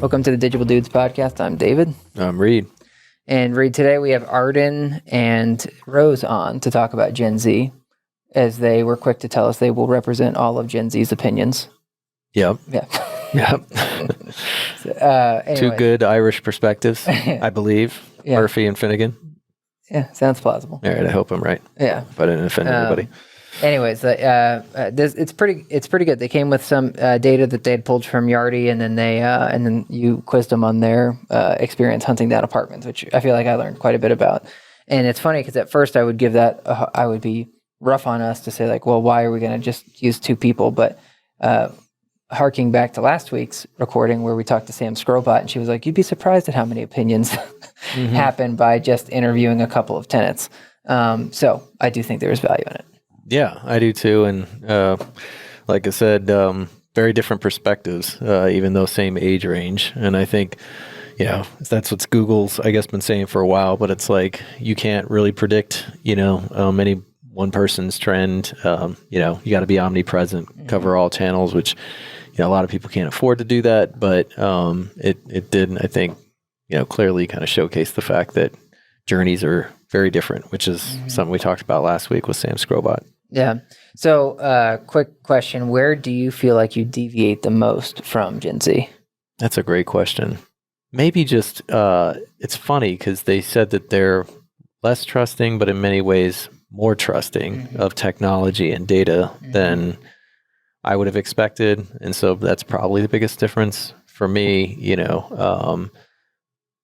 Welcome to the Digible Dudes podcast. I'm David. I'm Reed. And Reed, today we have Arden and Rose on to talk about Gen Z, as they were quick to tell us they will represent all of Gen Z's opinions. Yep. Yeah. Yep. Two good Irish perspectives, I believe. Yeah. Murphy and Finnigan. Yeah, sounds plausible. All right, I hope I'm right. Yeah. If I didn't offend anybody. Anyways, it's pretty good. They came with some data that they had pulled from Yardi, and then you quizzed them on their experience hunting down apartments, which I feel like I learned quite a bit about. And it's funny because at first I would give that I would be rough on us to say like, well, why are we going to just use two people? But harking back to last week's recording where we talked to Sam Scrobot, and she was like, you'd be surprised at how many opinions happen by just interviewing a couple of tenants. So I do think there is value in it. Yeah, I do too. And like I said, very different perspectives, even though same age range. And I think, that's what Google's, I guess, been saying for a while, but it's like you can't really predict, any one person's trend. You got to be omnipresent, cover all channels, which, a lot of people can't afford to do that. But it did, I think, clearly kind of showcase the fact that journeys are very different, which is something we talked about last week with Sam Scrobot. Yeah. So, quick question. Where do you feel like you deviate the most from Gen Z? That's a great question. Maybe just, it's funny because they said that they're less trusting, but in many ways more trusting of technology and data than I would have expected. And so that's probably the biggest difference for me.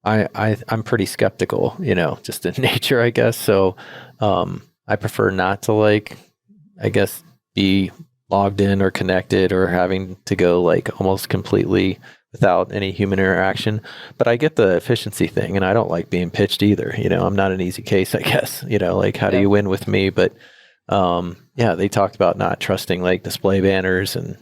I'm pretty skeptical, just in nature, I guess. So I prefer not to be logged in or connected or having to go almost completely without any human interaction. But I get the efficiency thing, and I don't like being pitched either. I'm not an easy case, I guess. How do you win with me? But they talked about not trusting display banners and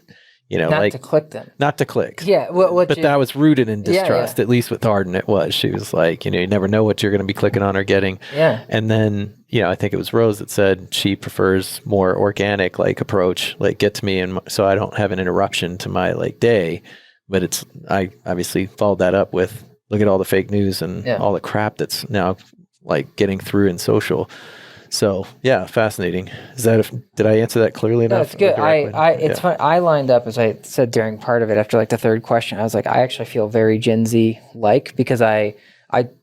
not to click them. Not to click. Yeah. That was rooted in distrust, at least with Arden it was. She was like, you never know what you're going to be clicking on or getting. Yeah. And then, I think it was Rose that said she prefers more organic approach, get to me and so I don't have an interruption to my day. But I obviously followed that up with look at all the fake news and all the crap that's now getting through in social. So yeah, fascinating. Did I answer that clearly enough? That's good. It's fun. I lined up, as I said during part of it, after the third question, I was like, I actually feel very Gen Z because I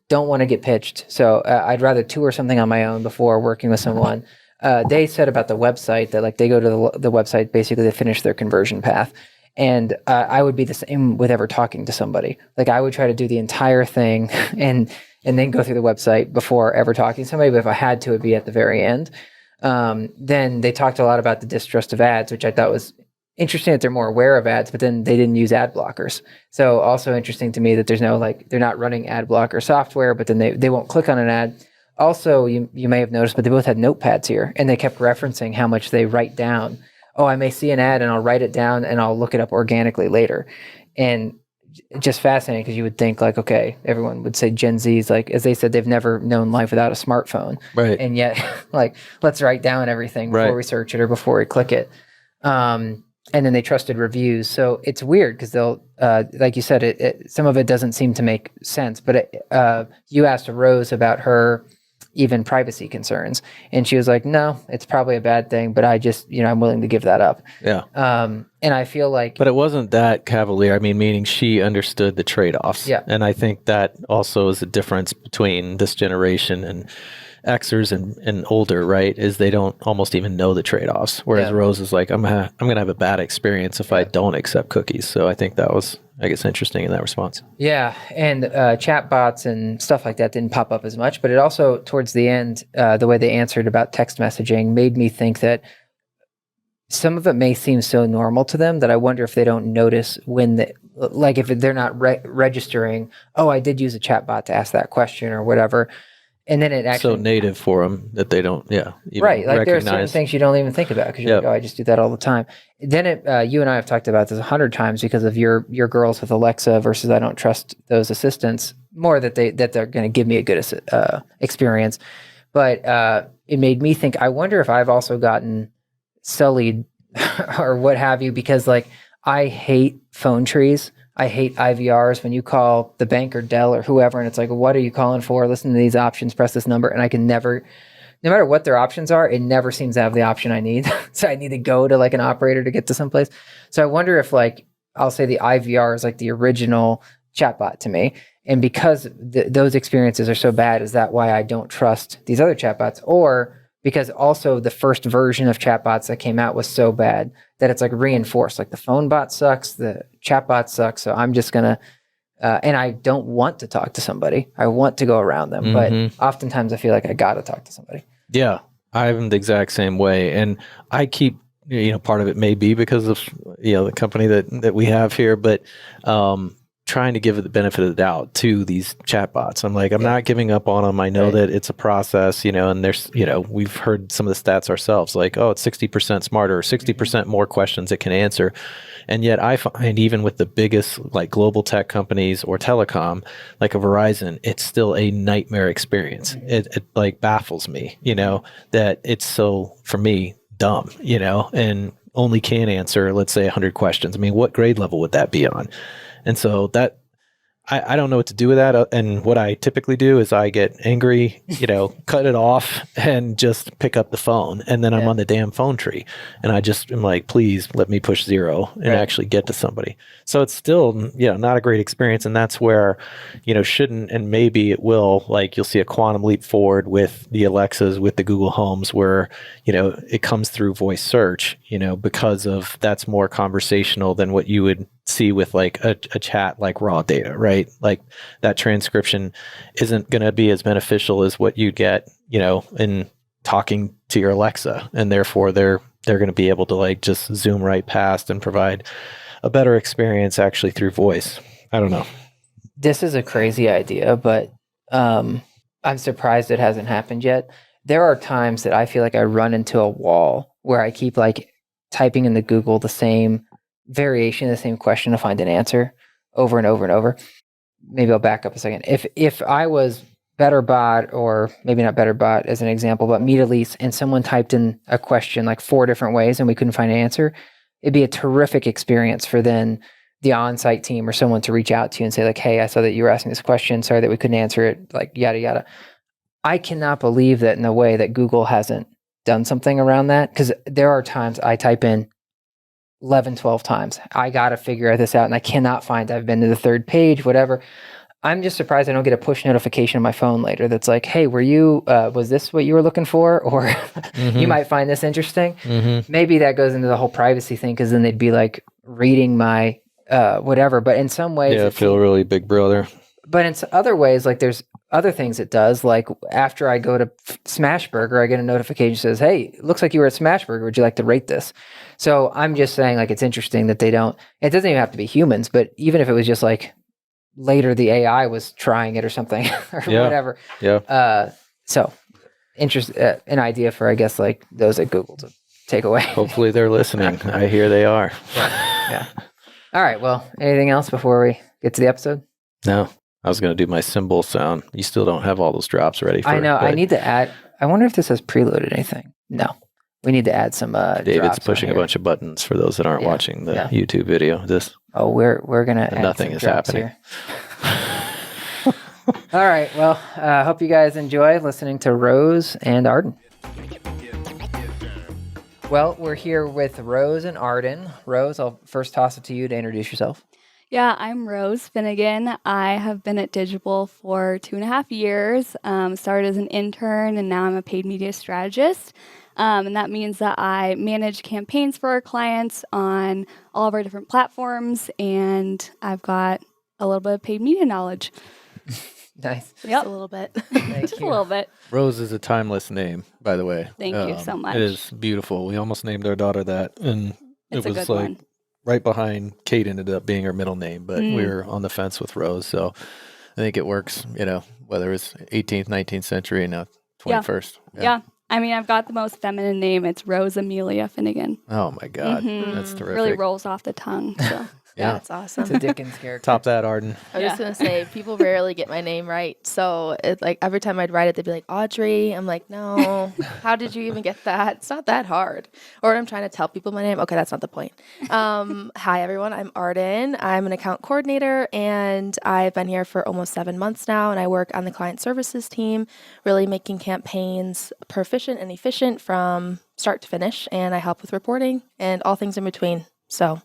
don't want to get pitched. So I'd rather tour something on my own before working with someone. They said about the website that they go to the website, basically they finish their conversion path. And I would be the same with ever talking to somebody. I would try to do the entire thing and then go through the website before ever talking to somebody. But if I had to, it'd be at the very end. Then they talked a lot about the distrust of ads, which I thought was interesting that they're more aware of ads, but then they didn't use ad blockers. So also interesting to me that there's no, they're not running ad blocker software, but then they won't click on an ad. Also, you may have noticed, but they both had notepads here, and they kept referencing how much they write down. Oh, I may see an ad and I'll write it down and I'll look it up organically later. And just fascinating because you would think okay, everyone would say Gen Z's as they said, they've never known life without a smartphone. Right. And yet let's write down everything before we search it or before we click it. And then they trusted reviews. So it's weird because they'll, like you said, some of it doesn't seem to make sense, but you asked Rose about her even privacy concerns. And she was like, no, it's probably a bad thing, but I just, I'm willing to give that up. Yeah. And I feel but it wasn't that cavalier. I mean, meaning she understood the trade-offs. Yeah. And I think that also is a difference between this generation and Xers and older, right? Is they don't almost even know the trade-offs. Whereas Rose is like, I'm going to have a bad experience if I don't accept cookies. So I think that was, interesting in that response. Yeah. And chat bots and stuff like that didn't pop up as much, but it also, towards the end, the way they answered about text messaging made me think that some of it may seem so normal to them that I wonder if they don't notice when if they're not registering, oh, I did use a chat bot to ask that question or whatever. And then it actually... So native for them that they don't, even right. There are certain recognize. things you don't even think about because you're I just do that all the time. Then you and I have talked about this 100 times because of your girls with Alexa versus I don't trust those assistants more that they're going to give me a good experience. But it made me think, I wonder if I've also gotten sullied or what have you, because I hate phone trees. I hate IVRs when you call the bank or Dell or whoever, and it's like, what are you calling for? Listen to these options, press this number, and I can never, no matter what their options are, it never seems to have the option I need. So I need to go to like an operator to get to someplace. So I wonder if like, I'll say the IVR is like the original chatbot to me. And because those experiences are so bad, is that why I don't trust these other chatbots? Or because also the first version of chatbots that came out was so bad that it's like reinforced. Like the phone bot sucks, the chatbot sucks. So I'm just going to, and I don't want to talk to somebody. I want to go around them. But oftentimes I feel like I got to talk to somebody. Yeah, I'm the exact same way. And I keep, part of it may be because of, the company that we have here, but trying to give it the benefit of the doubt to these chatbots. I'm like, I'm not giving up on them. I know that it's a process, and there's, we've heard some of the stats ourselves, like, oh, it's 60% smarter, or 60% more questions it can answer. And yet I find even with the biggest like global tech companies or telecom, like a Verizon, it's still a nightmare experience. It like baffles me, that it's so, for me, dumb, and only can answer, let's say 100 questions. I mean, what grade level would that be on? And so that, I don't know what to do with that. And what I typically do is I get angry, cut it off and just pick up the phone. And then I'm on the damn phone tree. And I just am like, please let me push 0 and actually get to somebody. So it's still, not a great experience. And that's where, shouldn't, and maybe it will, like you'll see a quantum leap forward with the Alexas, with the Google Homes, where, it comes through voice search, because of that's more conversational than what you would see with like a chat, like raw data, right? Like that transcription isn't going to be as beneficial as what you get, in talking to your Alexa. And therefore they're going to be able to like just zoom right past and provide a better experience actually through voice. I don't know. This is a crazy idea, but I'm surprised it hasn't happened yet. There are times that I feel like I run into a wall where I keep like typing into Google the same variation of the same question to find an answer over and over and over. Maybe I'll back up a second. If I was BetterBot, or maybe not BetterBot as an example, but Media Lease, and someone typed in a question like 4 different ways and we couldn't find an answer, it'd be a terrific experience for then the on-site team or someone to reach out to you and say like, hey, I saw that you were asking this question. Sorry that we couldn't answer it, like yada, yada. I cannot believe that in a way that Google hasn't done something around that, because there are times I type in 11, 12 times. I got to figure this out and I cannot find, I've been to the 3rd page, whatever. I'm just surprised I don't get a push notification on my phone later that's like, hey, were you, was this what you were looking for? Or you might find this interesting. Maybe that goes into the whole privacy thing, because then they'd be like reading my whatever. But in some ways, I feel really big brother. But in other ways, like there's other things it does. Like after I go to Smashburger, I get a notification that says, hey, it looks like you were at Smashburger. Would you like to rate this? So I'm just saying, like, it's interesting that they don't, it doesn't even have to be humans, but even if it was just like later the AI was trying it or something or whatever. So an idea for, I guess, like those at Google to take away. Hopefully they're listening. I hear they are. Yeah. All right. Well, anything else before we get to the episode? No. I was going to do my cymbal sound. You still don't have all those drops ready for it. I know. I need to add. I wonder if this has preloaded anything. No. We need to add some David's pushing a bunch of buttons for those that aren't watching the YouTube video. We're going to add nothing is happening. All right. Well, I hope you guys enjoy listening to Rose and Arden. Well, we're here with Rose and Arden. Rose, I'll first toss it to you to introduce yourself. Yeah, I'm Rose Finnigan. I have been at Digible for 2.5 years. Started as an intern, and now I'm a paid media strategist. And that means that I manage campaigns for our clients on all of our different platforms, and I've got a little bit of paid media knowledge. Nice. Yep. A little bit. Just a little bit. Rose is a timeless name, by the way. Thank you so much. It is beautiful. We almost named our daughter that, and It's it a was good like one. right behind Kate ended up being her middle name, but we were on the fence with Rose. So I think it works, whether it's 18th, 19th century and now 21st. Yeah. I mean, I've got the most feminine name. It's Rose Amelia Finnigan. Oh my God. That's terrific. Really rolls off the tongue. So. Yeah. That's awesome. It's a Dickens character. Top that, Arden. I was just gonna say, people rarely get my name right, so it, like every time I'd write it, they'd be like Audrey. I'm like, no, how did you even get that? It's not that hard. Or I'm trying to tell people my name. Okay, that's not the point. Hi everyone, I'm Arden. I'm an account coordinator, and I've been here for almost 7 months now, and I work on the client services team, really making campaigns proficient and efficient from start to finish, and I help with reporting and all things in between. So.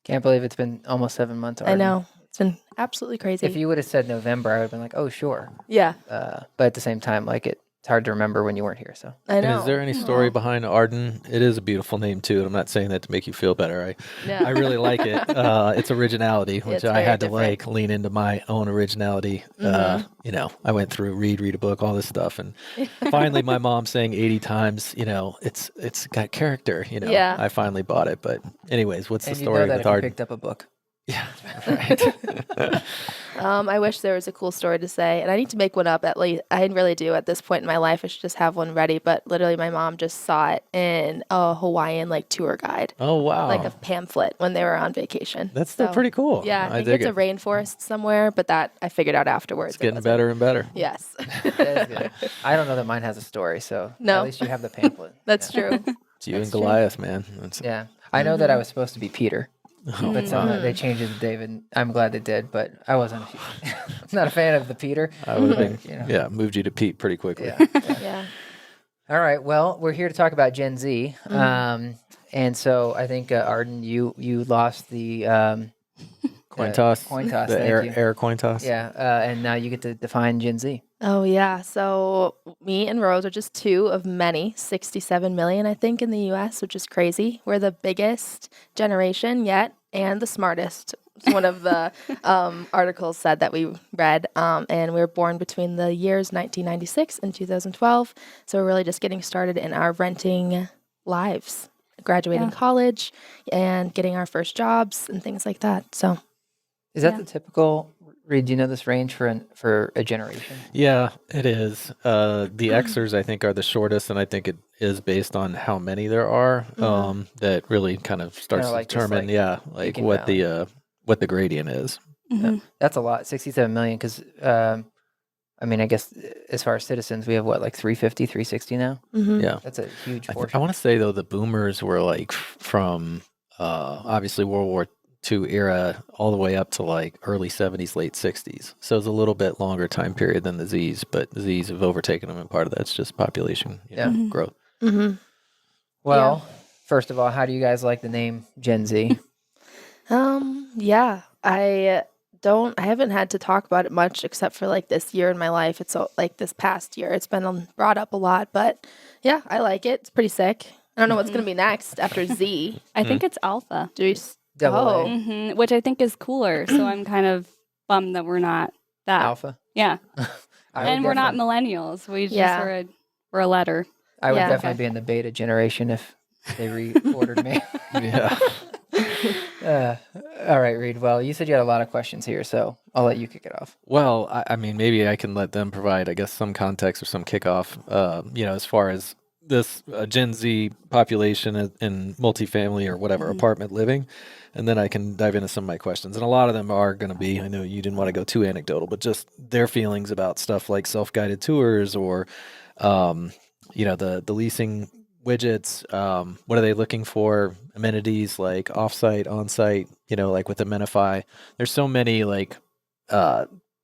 Can't believe it's been almost 7 months already. I know. It's been absolutely crazy. If you would have said November, I would have been like, oh, sure. Yeah. But at the same time, like it's hard to remember when you weren't here. So I know. And is there any story behind Arden? It is a beautiful name too. And I'm not saying that to make you feel better. I really like it. It's originality, which It's I very had to different. like lean into my own originality. You know, I went through read a book, all this stuff, and finally my mom saying 80 times, you know, it's got character. You know, Yeah. I finally bought it. But anyways, what's and the you story know that with if you Arden? picked up a book. Yeah, right. I wish there was a cool story to say, and I need to make one up at least. I really do at this point in my life. I should just have one ready. But literally, my mom just saw it in a Hawaiian like tour guide, Oh wow, like a pamphlet when they were on vacation. that's still So, pretty cool. Yeah, I think dig it's a it. rainforest somewhere, but that I figured out afterwards. It's getting better and better. Yes, That is good. I don't know that mine has a story, so No. at least you have the pamphlet. that's Yeah. true. It's you and Goliath, man. That's, Yeah, I know that I was supposed to be Peter, oh, but somehow they changed it to David. I'm glad they did, but I wasn't. Not a fan of the Peter. I would have been, You know. yeah, moved you to Pete pretty quickly. Yeah. Yeah. All right. Well, we're here to talk about Gen Z, and so I think Arden, you lost the Coin toss. Coin toss. The Thank you. air coin toss. Yeah, and now you get to define Gen Z. Oh, yeah. So me and Rose are just two of many, 67 million, I think, in the US, which is crazy. We're the biggest generation yet and the smartest. One of the articles said that we read, and we were born between the years 1996 and 2012. So we're really just getting started in our renting lives, graduating college and getting our first jobs and things like that. So Is that the typical? Reed, do you know this range for a generation? Yeah, it is. The Xers, I think, are the shortest, and I think it is based on how many there are. That really kind of starts like to this, determine, like, peak and what the gradient is. That's a lot. 67 million. Because I mean, I guess as far as citizens, we have what, like 350, 360 now. Yeah, That's a huge I portion. want to say though the Boomers were like from obviously World War II era all the way up to like early 70s, late 60s. So it's a little bit longer time period than the Zs, but the Zs have overtaken them, and part of that's just population growth. Well, first of all, how do you guys like the name Gen Z? Yeah, I haven't had to talk about it much except for like this year in my life. It's like this past year. It's been brought up a lot, but yeah, I like it. It's pretty sick. I don't know what's going to be next after Z. I think it's alpha, Do we? Double Oh. A. which I think is cooler. So I'm kind of bummed that we're not that. Alpha. Yeah. I And would we're not definitely- millennials. We just Yeah. we're a letter. I would Yeah. definitely be in the beta generation if they reordered me. Yeah. All right, Reed. Well, you said you had a lot of questions here, so I'll let you kick it off. Well, I mean, maybe I can let them provide, I guess, some context or some kickoff, as far as this Gen Z population in multifamily or whatever apartment living. And then I can dive into some of my questions. And a lot of them are going to be, I know you didn't want to go too anecdotal, but just their feelings about stuff like self-guided tours or, the leasing widgets. What are they looking for? Amenities like offsite, onsite, like with Amenify. There's so many like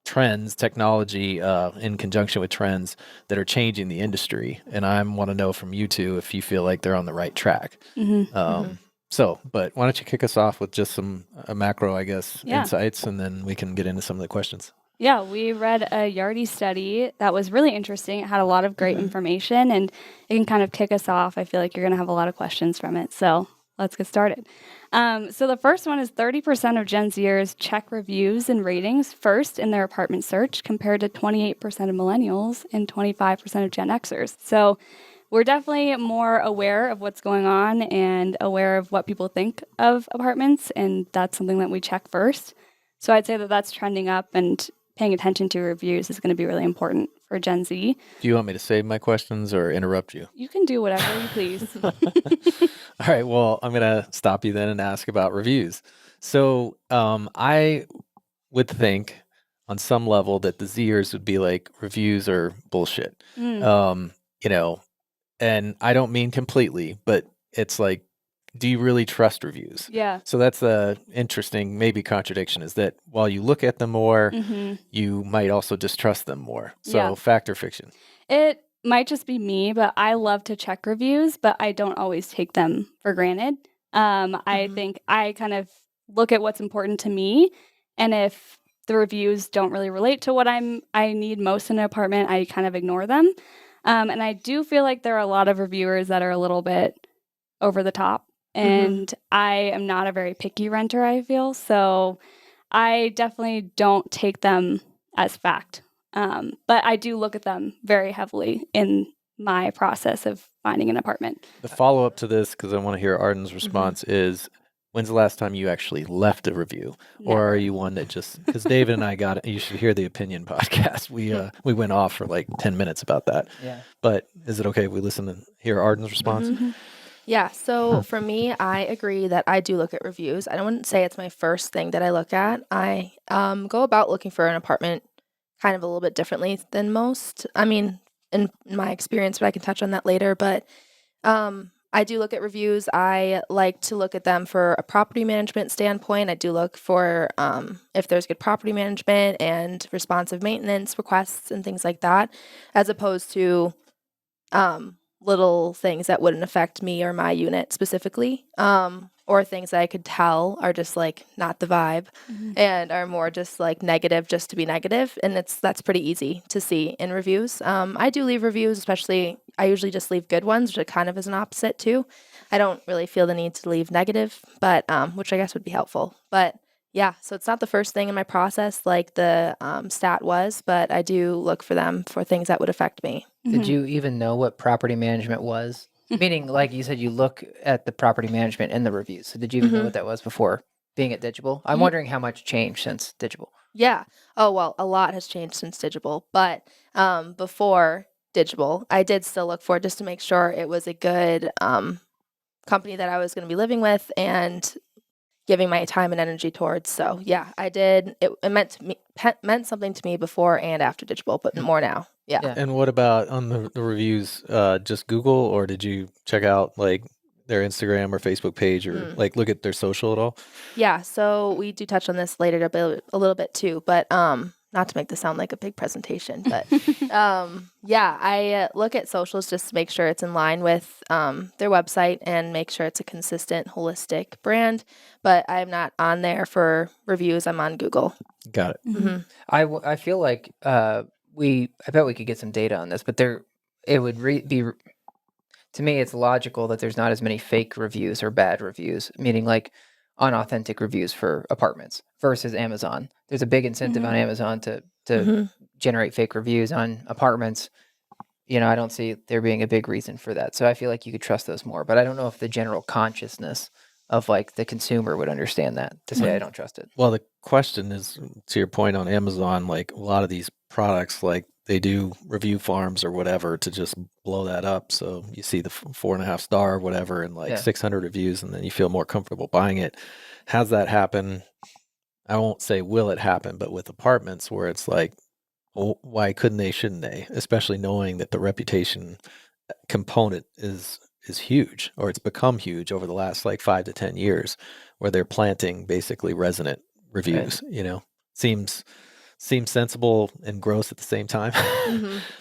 trends, technology in conjunction with trends that are changing the industry. And I want to know from you two if you feel like they're on the right track. But why don't you kick us off with just some macro, I guess, insights, and then we can get into some of the questions. Yeah, we read a Yardi study that was really interesting. It had a lot of great information, and it can kind of kick us off. I feel like you're going to have a lot of questions from it. So let's get started. So the first one is 30% of Gen Zers check reviews and ratings first in their apartment search, compared to 28% of millennials and 25% of Gen Xers. So we're definitely more aware of what's going on and aware of what people think of apartments, and that's something that we check first. So I'd say that that's trending up, and paying attention to reviews is going to be really important for Gen Z. Do you want me to save my questions or interrupt you? You can do whatever you please. All right. Well, I'm going to stop you then and ask about reviews. So I would think on some level that the Zers would be like, reviews are bullshit. You know, and I don't mean completely, but it's like, do you really trust reviews? Yeah. So that's the interesting maybe contradiction, is that while you look at them more, you might also distrust them more. So fact or fiction? It might just be me, but I love to check reviews, but I don't always take them for granted. I think I kind of look at what's important to me, and if the reviews don't really relate to what I need most in an apartment, I kind of ignore them. And I do feel like there are a lot of reviewers that are a little bit over the top. And I am not a very picky renter, I feel. So I definitely don't take them as fact. But I do look at them very heavily in my process of finding an apartment. The follow-up to this, because I want to hear Arden's response, is when's the last time you actually left a review? Or are you one that just, because David and I got it, you should hear the opinion podcast. We went off for like 10 minutes about that. Yeah. But is it okay if we listen and hear Arden's response? Yeah, so for me, I agree that I do look at reviews. I wouldn't say it's my first thing that I look at. I go about looking for an apartment kind of a little bit differently than most. I mean, in my experience, but I can touch on that later. But I do look at reviews. I like to look at them for a property management standpoint. I do look for if there's good property management and responsive maintenance requests and things like that, as opposed to little things that wouldn't affect me or my unit specifically, or things that I could tell are just like not the vibe and are more just like negative just to be negative. And that's pretty easy to see in reviews. I do leave reviews, especially I usually just leave good ones, which kind of is an opposite too. I don't really feel the need to leave negative, but which I guess would be helpful. But yeah, so it's not the first thing in my process like the stat was, but I do look for them for things that would affect me. Did you even know what property management was? Meaning, like you said, you look at the property management in the reviews. So did you even know what that was before being at Digible? I'm wondering how much changed since Digible. Yeah. Oh, well, a lot has changed since Digible. But before Digible, I did still look for it just to make sure it was a good company that I was going to be living with and giving my time and energy towards. So yeah, I did. It meant something to me before and after Digible, but more now. Yeah. And what about on the reviews? Just Google, or did you check out like their Instagram or Facebook page, or like look at their social at all? Yeah. So we do touch on this later a little bit too, but not to make this sound like a big presentation, but yeah, I look at socials just to make sure it's in line with their website and make sure it's a consistent, holistic brand. But I'm not on there for reviews. I'm on Google. Got it. I feel like I bet we could get some data on this, but it would be, to me, it's logical that there's not as many fake reviews or bad reviews, meaning like unauthentic reviews for apartments versus Amazon. There's a big incentive on Amazon to generate fake reviews on apartments. You know, I don't see there being a big reason for that. So I feel like you could trust those more, but I don't know if the general consciousness of like the consumer would understand that to say I don't trust it. Well, the question is, to your point on Amazon, like a lot of these products, like they do review farms or whatever to just blow that up. So you see the 4.5 star or whatever and like 600 reviews, and then you feel more comfortable buying it. Has that happen? I won't say will it happen, but with apartments where it's like, well, why couldn't they, shouldn't they? Especially knowing that the reputation component is huge, or it's become huge over the last like 5 to 10 years, where they're planting basically resonant reviews. Right. You know, seems sensible and gross at the same time.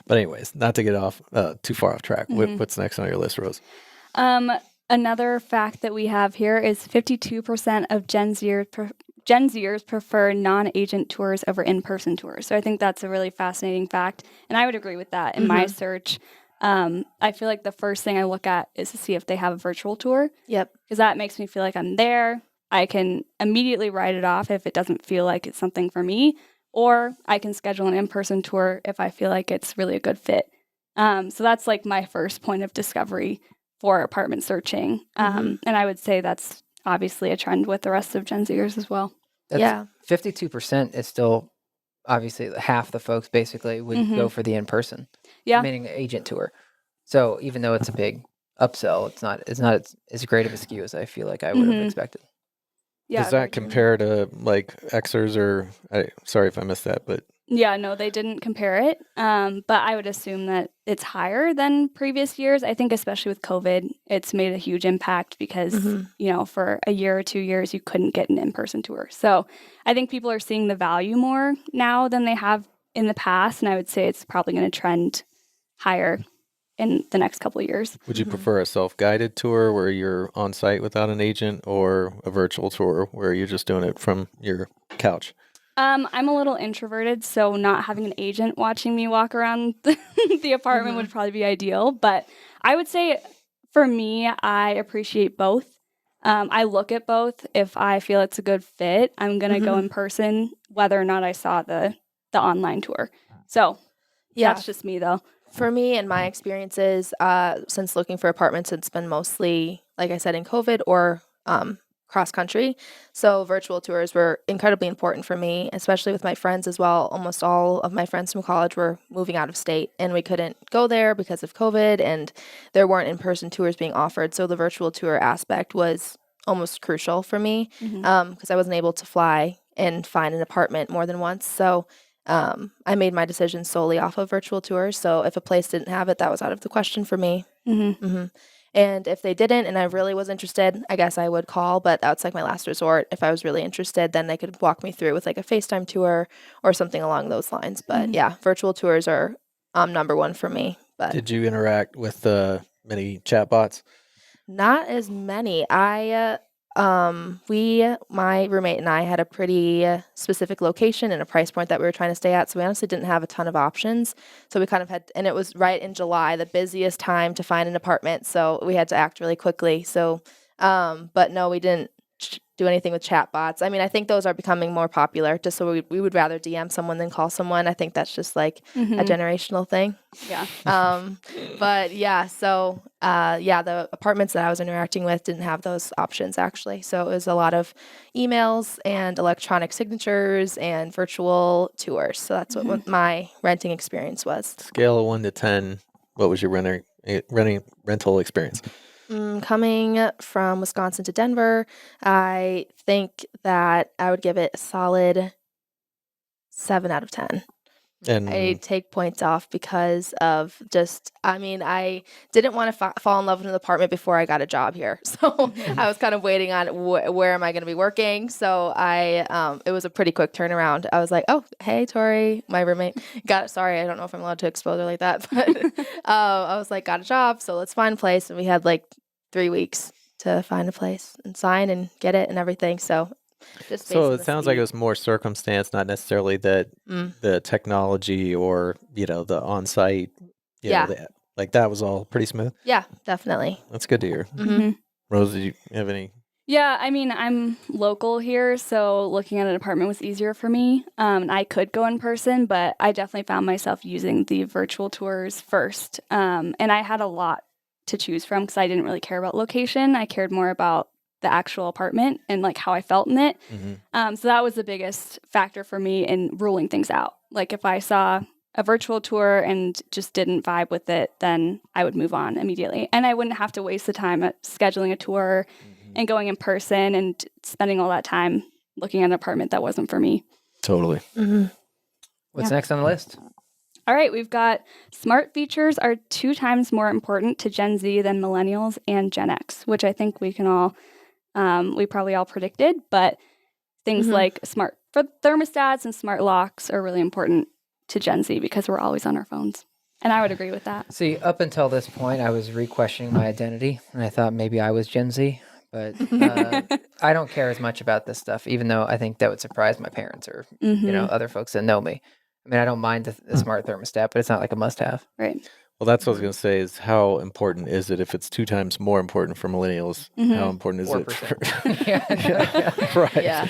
But anyways, not to get off too far off track. What's next on your list, Rose? Another fact that we have here is 52% of Gen Zers prefer non-agent tours over in-person tours. So I think that's a really fascinating fact, and I would agree with that. In my search, I feel like the first thing I look at is to see if they have a virtual tour. Yep. Because that makes me feel like I'm there. I can immediately write it off if it doesn't feel like it's something for me, or I can schedule an in-person tour if I feel like it's really a good fit. So that's like my first point of discovery for apartment searching. And I would say that's obviously a trend with the rest of Gen Zers as well. That's 52% is still obviously half the folks basically would Mhm. go for the in-person, Yeah. meaning agent tour. So even though it's a big upsell, it's not as great of a skew as I feel like I would have Mhm. expected. Yeah. Does very that true. compare to like Xers or sorry if I missed that, but Yeah, no, they didn't compare it. But I would assume that it's higher than previous years. I think especially with COVID, it's made a huge impact because, Mhm. For a year or 2 years, you couldn't get an in-person tour. So I think people are seeing the value more now than they have in the past. And I would say it's probably going to trend higher in the next couple of years. would you Mhm. prefer a self-guided tour where you're on site without an agent or a virtual tour where you're just doing it from your couch? I'm a little introverted, so not having an agent watching me walk around the apartment would probably be ideal. But I would say for me, I appreciate both. I look at both. If I feel it's a good fit, I'm going to go Mhm. in person, whether or not I saw the online tour. So Yeah. that's just me, though. For me and my experiences, since looking for apartments, it's been mostly, like I said, in COVID or cross country. So virtual tours were incredibly important for me, especially with my friends as well. Almost all of my friends from college were moving out of state, and we couldn't go there because of COVID, and there weren't in-person tours being offered. So the virtual tour aspect was almost crucial for me because I wasn't able to fly and find an apartment more than once. So I made my decision solely off of virtual tours. So if a place didn't have it, that was out of the question for me. Mm-hmm. And if they didn't, and I really was interested, I guess I would call, but that's like my last resort. If I was really interested, then they could walk me through with like a FaceTime tour or something along those lines. But yeah, virtual tours are number one for me. But Did you interact with many chatbots? not as many. My roommate and I had a pretty specific location and a price point that we were trying to stay at. So we honestly didn't have a ton of options. So we kind of had, and it was right in July, the busiest time to find an apartment. So we had to act really quickly. So, but no, we didn't do anything with chat bots. I mean, I think those are becoming more popular just so we would rather DM someone than call someone. I think that's just like a generational thing. Yeah. But yeah, so the apartments that I was interacting with didn't have those options actually. So it was a lot of emails and electronic signatures and virtual tours. So that's what my renting experience was. Scale of 1 to 10, what was your rental experience? Coming from Wisconsin to Denver, I think that I would give it a solid 7 out of 10. And I take points off because of I didn't want to fall in love with an apartment before I got a job here. So I was kind of waiting on where am I going to be working. So it was a pretty quick turnaround. I was like, oh, hey, Tori, my roommate sorry, I don't know if I'm allowed to expose her like that. But I was like, got a job. So let's find a place. And we had like 3 weeks to find a place and sign and get it and everything. So just based so on it the sounds like it speed. was more circumstance, not necessarily that the technology or, the on-site, like that was all pretty smooth. Yeah, definitely. That's good to hear. Mm-hmm. Rose, do you have any? Yeah, I mean, I'm local here, so looking at an apartment was easier for me. I could go in person, but I definitely found myself using the virtual tours first. And I had a lot to choose from because I didn't really care about location. I cared more about the actual apartment and like how I felt in it. So that was the biggest factor for me in ruling things out. Like if I saw a virtual tour and just didn't vibe with it, then I would move on immediately. And I wouldn't have to waste the time at scheduling a tour and going in person and spending all that time looking at an apartment that wasn't for me. Totally. What's next on the list? All right, we've got smart features are 2 times more important to Gen Z than millennials and Gen X, which I think we can all, we probably all predicted, but things like smart thermostats and smart locks are really important to Gen Z because we're always on our phones. And I would agree with that. See, up until this point, I was re-questioning my identity, and I thought maybe I was Gen Z, but I don't care as much about this stuff, even though I think that would surprise my parents or other folks that know me. I mean, I don't mind the smart thermostat, but it's not like a must-have. Right. Well, that's what I was going to say is how important is it if it's 2 times more important for millennials? How important is it for... 4%. Yeah, right. Yeah.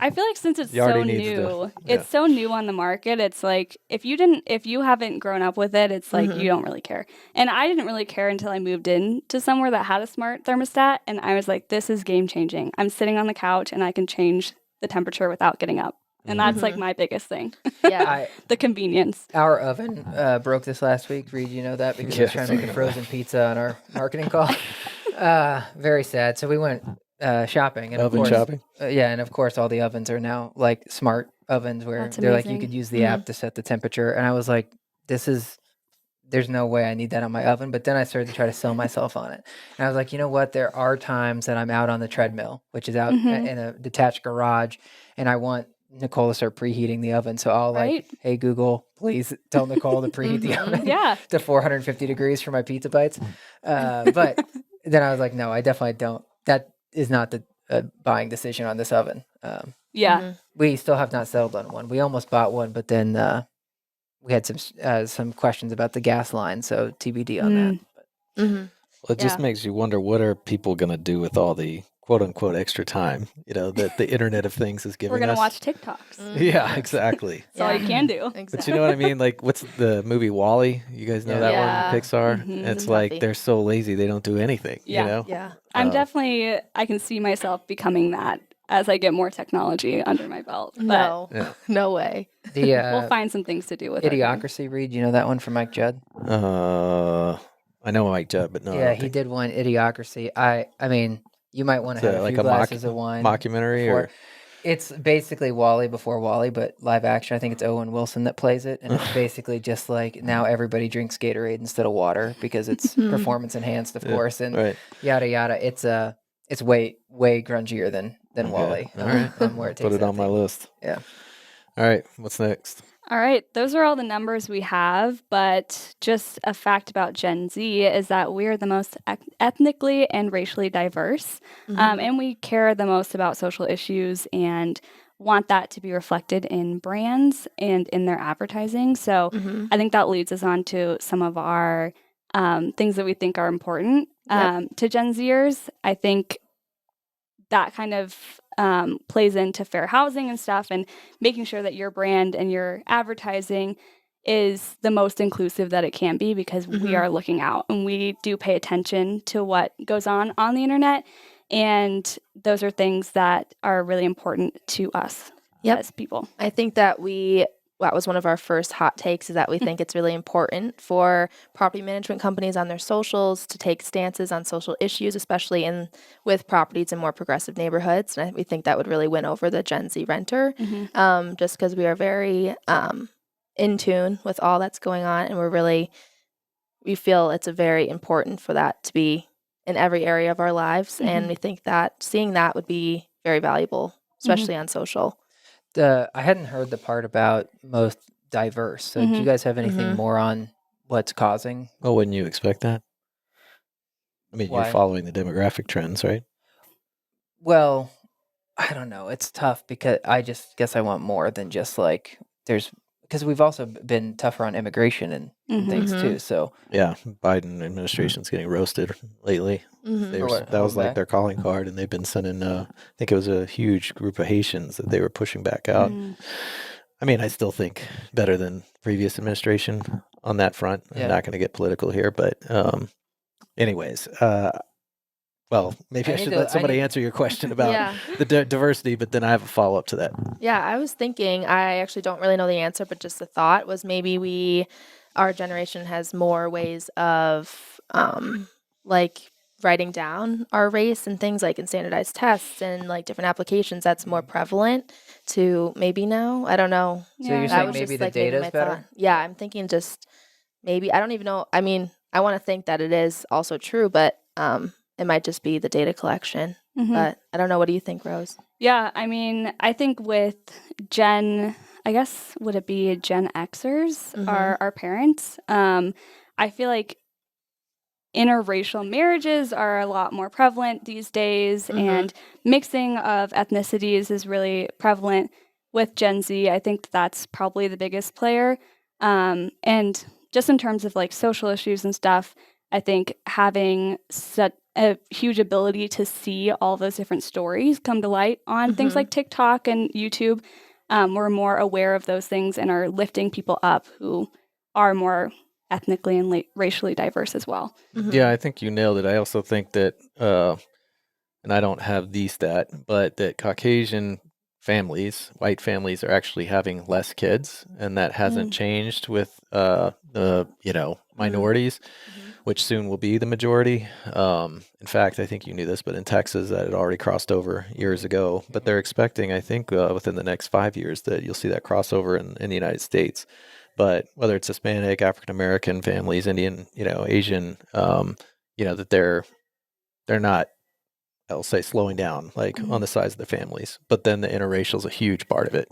I feel like since it's You already so need new, to- it's so new on the market. It's like if you haven't grown up with it, it's like you don't really care. And I didn't really care until I moved in to somewhere that had a smart thermostat, and I was like, this is game changing. I'm sitting on the couch and I can change the temperature without getting up. And that's like my biggest thing. Yeah. The convenience. Our oven broke this last week. Reed, you know that because I was trying to make a frozen pizza on our marketing call. Very sad. So we went shopping. And Oven of course, shopping? Yeah, and of course all the ovens are now like smart ovens where That's they're like you amazing. could use the app to set the temperature. And I was like, there's no way I need that on my oven. But then I started to try to sell myself on it. And I was like, you know what? There are times that I'm out on the treadmill, which is out in a detached garage, and I want Nicole to start preheating the oven. So I'll like, hey, Google, please tell Nicole to preheat the oven to 450 degrees for my pizza bites. But then I was like, no, I definitely don't. That is not the buying decision on this oven. We still have not settled on one. We almost bought one, but then we had some questions about the gas line, so TBD on that. Well, it just makes you wonder, what are people going to do with all the quote unquote extra time, that the Internet of Things is giving us? We're going to watch TikToks. Yeah, exactly. That's all you can do. Exactly. But you know what I mean? Like, what's the movie WALL-E? You guys know that one, Pixar? It's like they're so lazy they don't do anything, you know? Yeah. I'm definitely, I can see myself becoming that as I get more technology under my belt. But No way. we'll find some things to do with Idiocracy, Reed, you know that one from Mike Judd? I know Mike Judd, but no. Yeah, he did one, Idiocracy. I mean, you might want to have a few glasses of wine. Mockumentary before. or? It's basically Wall-E before Wall-E, but live action. I think it's Owen Wilson that plays it, and it's basically just like now everybody drinks Gatorade instead of water because it's performance enhanced, of course, and yada yada. It's way grungier than Wall-E. All right, where it takes put it on my list. Yeah. All right, what's next? All right, those are all the numbers we have, but just a fact about Gen Z is that we are the most ethnically and racially diverse, and we care the most about social issues and want that to be reflected in brands and in their advertising. So I think that leads us on to some of our things that we think are important to Gen Zers. I think that kind of plays into fair housing and stuff, and making sure that your brand and your advertising is the most inclusive that it can be, because we are looking out and we do pay attention to what goes on the internet. And those are things that are really important to us as people. I think that that was one of our first hot takes, is that we think it's really important for property management companies on their socials to take stances on social issues, especially with properties in more progressive neighborhoods. And we think that would really win over the Gen Z renter, just because we are very in tune with all that's going on. And we feel it's very important for that to be in every area of our lives. And we think that seeing that would be very valuable, especially on social. I hadn't heard the part about most diverse. So do you guys have anything more on what's causing? Well, wouldn't you expect that? I mean, Why? you're following the demographic trends, right? Well, I don't know. It's tough because I just guess I want more than just like because we've also been tougher on immigration and things too. So yeah, Biden administration's getting roasted lately. That was like their calling card, and they've been sending. I think it was a huge group of Haitians that they were pushing back out. I mean, I still think better than previous administration on that front. I'm not going to get political here, but anyways. Well, maybe I should let somebody answer your question about the diversity, but then I have a follow-up to that. Yeah, I was thinking, I actually don't really know the answer, but just the thought was maybe our generation has more ways of like writing down our race and things like in standardized tests and like different applications that's more prevalent to maybe now. I don't know. So you're saying maybe the data is better? Yeah, I'm thinking just maybe, I don't even know. I mean, I want to think that it is also true, but it might just be the data collection, but I don't know. What do you think, Rose? Yeah, I mean, I think with I guess, would it be Gen Xers, our parents? I feel like interracial marriages are a lot more prevalent these days, and mixing of ethnicities is really prevalent with Gen Z. I think that's probably the biggest player. And just in terms of like social issues and stuff, I think having such a huge ability to see all those different stories come to light on things like TikTok and YouTube, we're more aware of those things and are lifting people up who are more ethnically and racially diverse as well. Yeah, I think you nailed it. I also think that, and I don't have the stat, but that Caucasian white families are actually having less kids, and that hasn't changed with the minorities, which soon will be the majority. In fact, I think you knew this, but in Texas, that had already crossed over years ago. But they're expecting, I think, within the next 5 years that you'll see that crossover in the United States. But whether it's Hispanic, African American families, Indian, Asian, that they're not, I'll say, slowing down like on the size of the families. But then the interracial is a huge part of it.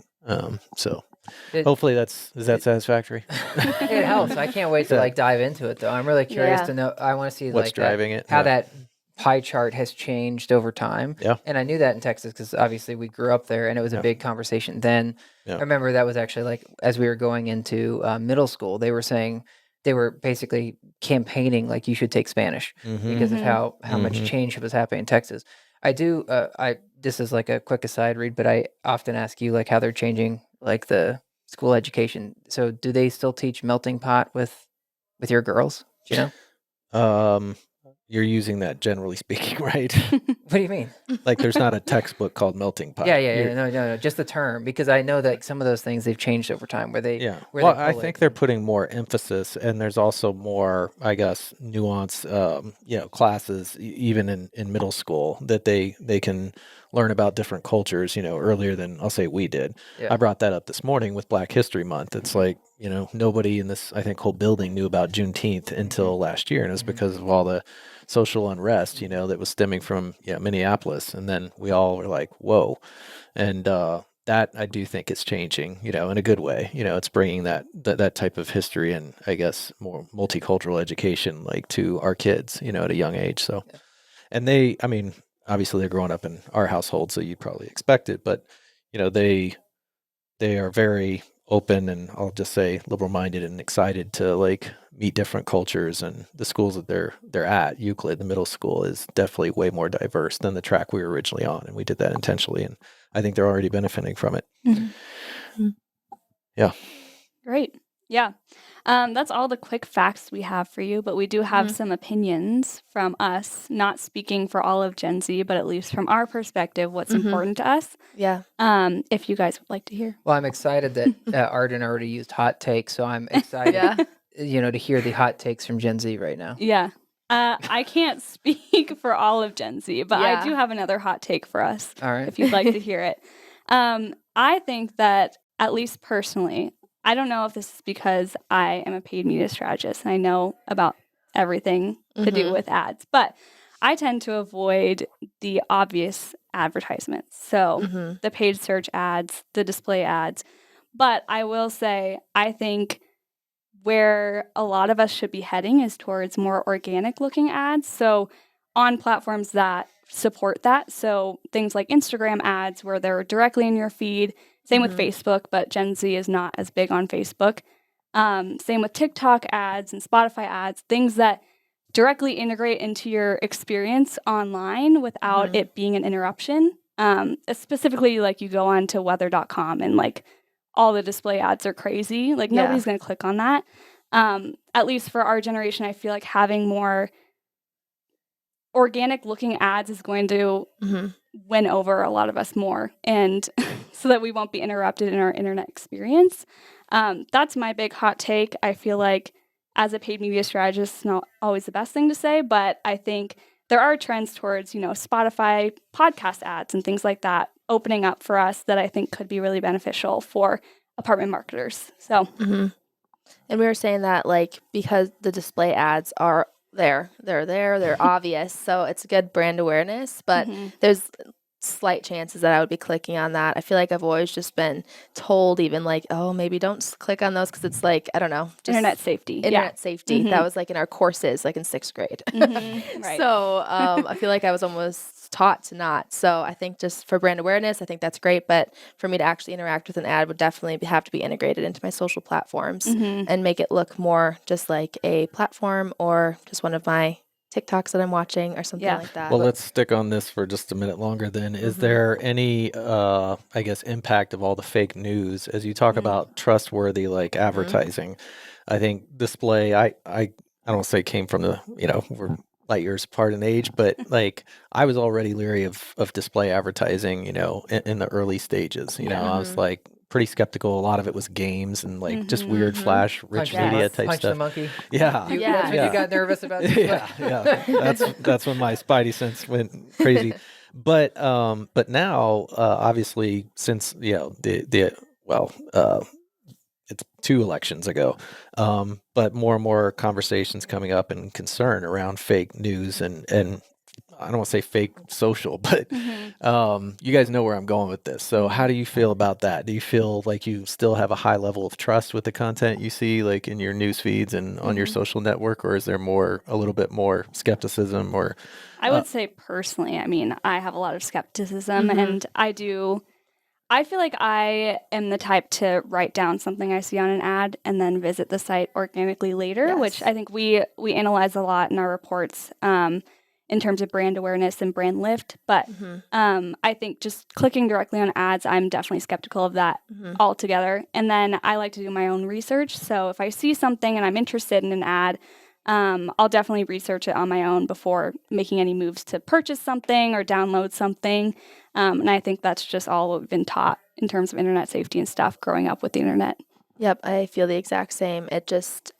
So hopefully is that satisfactory? It helps. I can't wait to like dive into it though. I'm really curious Yeah. to know. I want to see What's like driving it? how Yeah. that pie chart has changed over time. Yeah. And I knew that in Texas because obviously we grew up there and it was a big conversation then. Yeah. I remember that was actually like as we were going into middle school, they were saying they were basically campaigning like you should take Spanish because of how much change was happening in Texas. I do. This is like a quick aside read, but I often ask you like how they're changing like the school education. So do they still teach melting pot with your girls? Do you know? You're using that generally speaking, right? What do you mean? Like there's not a textbook called melting pot. Yeah. No. Just the term, because I know that some of those things they've changed over time. Where they, Yeah. where Well, they I pull think it. they're putting more emphasis, and there's also more, I guess, nuance, classes even in middle school that they can learn about different cultures, earlier than I'll say we did. Yeah. I brought that up this morning with Black History Month. It's like, nobody in this, I think, whole building knew about Juneteenth until last year, and it was because of all the social unrest, that was stemming from Minneapolis, and then we all were like, whoa, and that I do think is changing, in a good way. It's bringing that type of history and I guess more multicultural education like to our kids, at a young age. So, and I mean, obviously they're growing up in our household, so you'd probably expect it, but they are very open and I'll just say liberal minded and excited to like meet different cultures, and the schools that they're at, Euclid, the middle school, is definitely way more diverse than the track we were originally on, and we did that intentionally, and I think they're already benefiting from it. Yeah. Great. Yeah. That's all the quick facts we have for you, but we do have some opinions from us, not speaking for all of Gen Z, but at least from our perspective, what's important to us. Yeah. If you guys would like to hear. Well, I'm excited that Arden already used hot takes, so I'm excited, to hear the hot takes from Gen Z right now. Yeah. I can't speak for all of Gen Z, but Yeah. I do have another hot take for us. All right. If you'd like to hear it. I think that, at least personally, I don't know if this is because I am a paid media strategist and I know about everything to do with ads, but I tend to avoid the obvious advertisements. So the paid search ads, the display ads. But I will say, I think where a lot of us should be heading is towards more organic looking ads. So on platforms that support that. So things like Instagram ads where they're directly in your feed. Same with Facebook, but Gen Z is not as big on Facebook. Same with TikTok ads and Spotify ads, things that directly integrate into your experience online without it being an interruption. Specifically, like you go on to weather.com and like all the display ads are crazy. Like nobody's going to click on that. At least for our generation, I feel like having more organic looking ads is going to win over a lot of us more, and so that we won't be interrupted in our internet experience. That's my big hot take. I feel like as a paid media strategist, it's not always the best thing to say, but I think there are trends towards, Spotify podcast ads and things like that opening up for us that I think could be really beneficial for apartment marketers. So, and we were saying that like because the display ads are they're obvious, so it's good brand awareness, but there's slight chances that I would be clicking on that. I feel like I've always just been told even like, oh, maybe don't click on those because it's like, I don't know, just internet safety. internet safety. That was like in our courses, like in 6th grade. Right. So I feel like I was almost taught to not. So I think just for brand awareness, I think that's great. But for me to actually interact with an ad would definitely have to be integrated into my social platforms and make it look more just like a platform or just one of my TikToks that I'm watching or something like that. Well, let's stick on this for just a minute longer then. Is there any, I guess, impact of all the fake news as you talk about trustworthy like advertising? I think display, I don't say came from the, light years apart in age, but like I was already leery of display advertising, in the early stages. I was like pretty skeptical. A lot of it was games and like just weird flash rich media type Punch the stuff. monkey. Yeah. That's when you got nervous about this. Yeah. That's when my spidey sense went crazy. But now obviously since it's 2 elections ago, but more and more conversations coming up and concern around fake news and I don't want to say fake social, but you guys know where I'm going with this. So how do you feel about that? Do you feel like you still have a high level of trust with the content you see like in your news feeds and on your social network, or is there a little bit more skepticism? Or I would say personally, I mean, I have a lot of skepticism and I feel like I am the type to write down something I see on an ad and then visit the site organically later, which I think we analyze a lot in our reports in terms of brand awareness and brand lift. But I think just clicking directly on ads, I'm definitely skeptical of that altogether. And then I like to do my own research. So if I see something and I'm interested in an ad, I'll definitely research it on my own before making any moves to purchase something or download something. And I think that's just all what we've been taught in terms of internet safety and stuff growing up with the internet. Yep, I feel the exact same. It just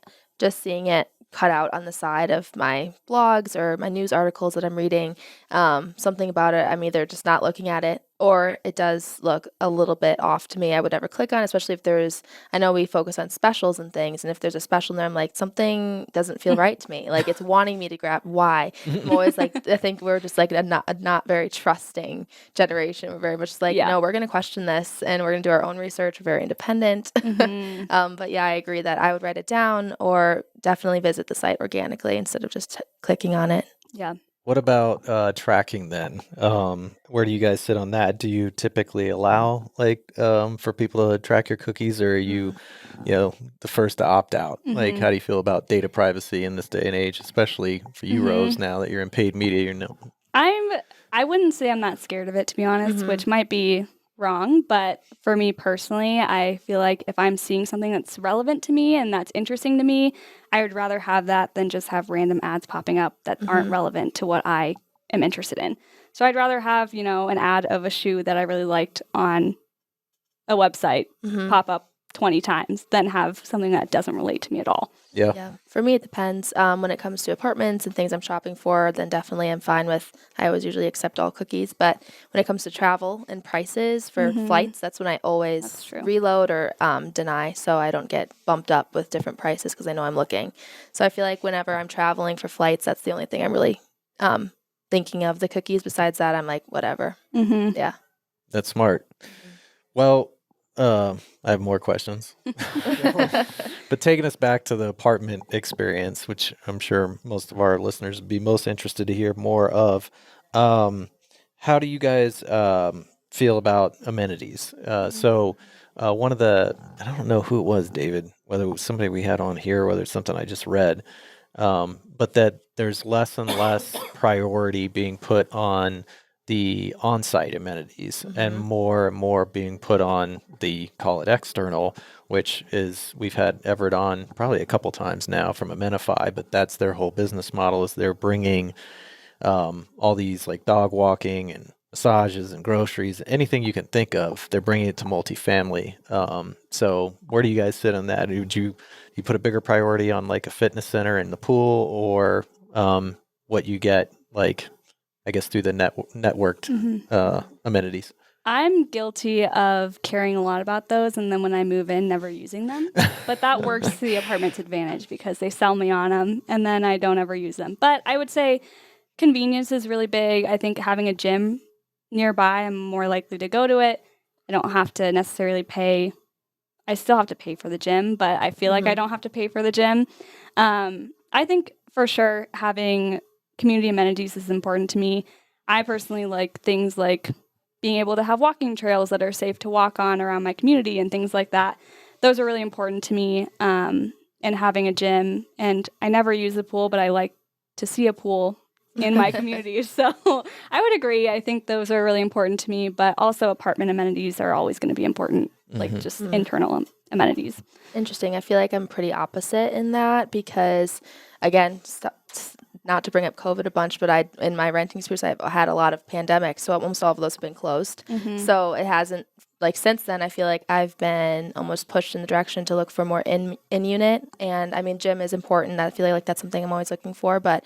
seeing it cut out on the side of my blogs or my news articles that I'm reading, something about it, I'm either just not looking at it or it does look a little bit off to me. I would never click on it, especially if I know we focus on specials and things, and if there's a special in there, I'm like, something doesn't feel right to me. Like it's wanting me to grab. Why? I'm always like, I think we're just like a not very trusting generation. We're very much like, no, we're going to question this and we're going to do our own research. We're very independent. But yeah, I agree that I would write it down or definitely visit the site organically instead of just clicking on it. Yeah. what about tracking then? Where do you guys sit on that? Do you typically allow for people to track your cookies, or are you, the first to opt out? Like, how do you feel about data privacy in this day and age, especially for you, Rose, now that you're in paid media? I wouldn't say I'm not scared of it, to be honest, which might be wrong. But for me personally, I feel like if I'm seeing something that's relevant to me and that's interesting to me, I would rather have that than just have random ads popping up that aren't relevant to what I am interested in. So I'd rather have, an ad of a shoe that I really liked on a website pop up 20 times than have something that doesn't relate to me at all. Yeah. For me, it depends. When it comes to apartments and things I'm shopping for, then definitely I'm fine with, I always usually accept all cookies. But when it comes to travel and prices for flights, that's when I always reload or deny, so I don't get bumped up with different prices because I know I'm looking. So I feel like whenever I'm traveling for flights, that's the only thing I'm really thinking of, the cookies. Besides that, I'm like, whatever. Yeah. That's smart. Well, I have more questions. But taking us back to the apartment experience, which I'm sure most of our listeners would be most interested to hear more of, how do you guys feel about amenities? So one of the, I don't know who it was, David, whether it was somebody we had on here, or whether it's something I just read, but that there's less and less priority being put on the on-site amenities and more being put on the, call it external, which is, we've had Everett on probably a couple times now from Amenify, but that's their whole business model, is they're bringing all these like dog walking and massages and groceries, anything you can think of, they're bringing it to multifamily. So where do you guys sit on that? Would you put a bigger priority on like a fitness center and the pool, or what you get like, I guess, through the networked amenities? I'm guilty of caring a lot about those, and then when I move in, never using them. But that works to the apartment's advantage because they sell me on them, and then I don't ever use them. But I would say convenience is really big. I think having a gym nearby, I'm more likely to go to it. I don't have to necessarily pay. I still have to pay for the gym, but I feel like I don't have to pay for the gym. I think for sure having community amenities is important to me. I personally like things like being able to have walking trails that are safe to walk on around my community and things like that. Those are really important to me, and having a gym. And I never use the pool, but I like to see a pool in my community. So I would agree. I think those are really important to me, but also apartment amenities are always going to be important, like just internal amenities. Interesting. I feel like I'm pretty opposite in that because, again, not to bring up COVID a bunch, but in my renting experience, I've had a lot of pandemics. So almost all of those have been closed. So it hasn't, like, since then, I feel like I've been almost pushed in the direction to look for more in unit. And I mean, gym is important. I feel like that's something I'm always looking for. But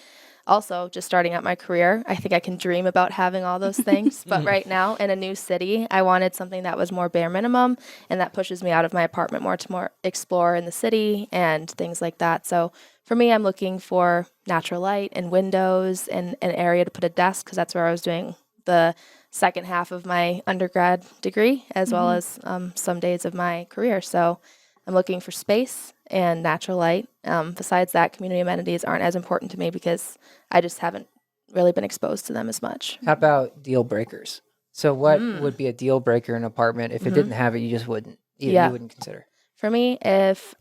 also, just starting out my career, I think I can dream about having all those things. But right now, in a new city, I wanted something that was more bare minimum and that pushes me out of my apartment more to more explore in the city and things like that. So for me, I'm looking for natural light and windows and an area to put a desk, because that's where I was doing the second half of my undergrad degree, as well as some days of my career. So I'm looking for space and natural light. Besides that, community amenities aren't as important to me because I just haven't really been exposed to them as much. How about deal breakers? So what would be a deal breaker in an apartment? If it didn't have it, you just wouldn't. You wouldn't consider. For me, I've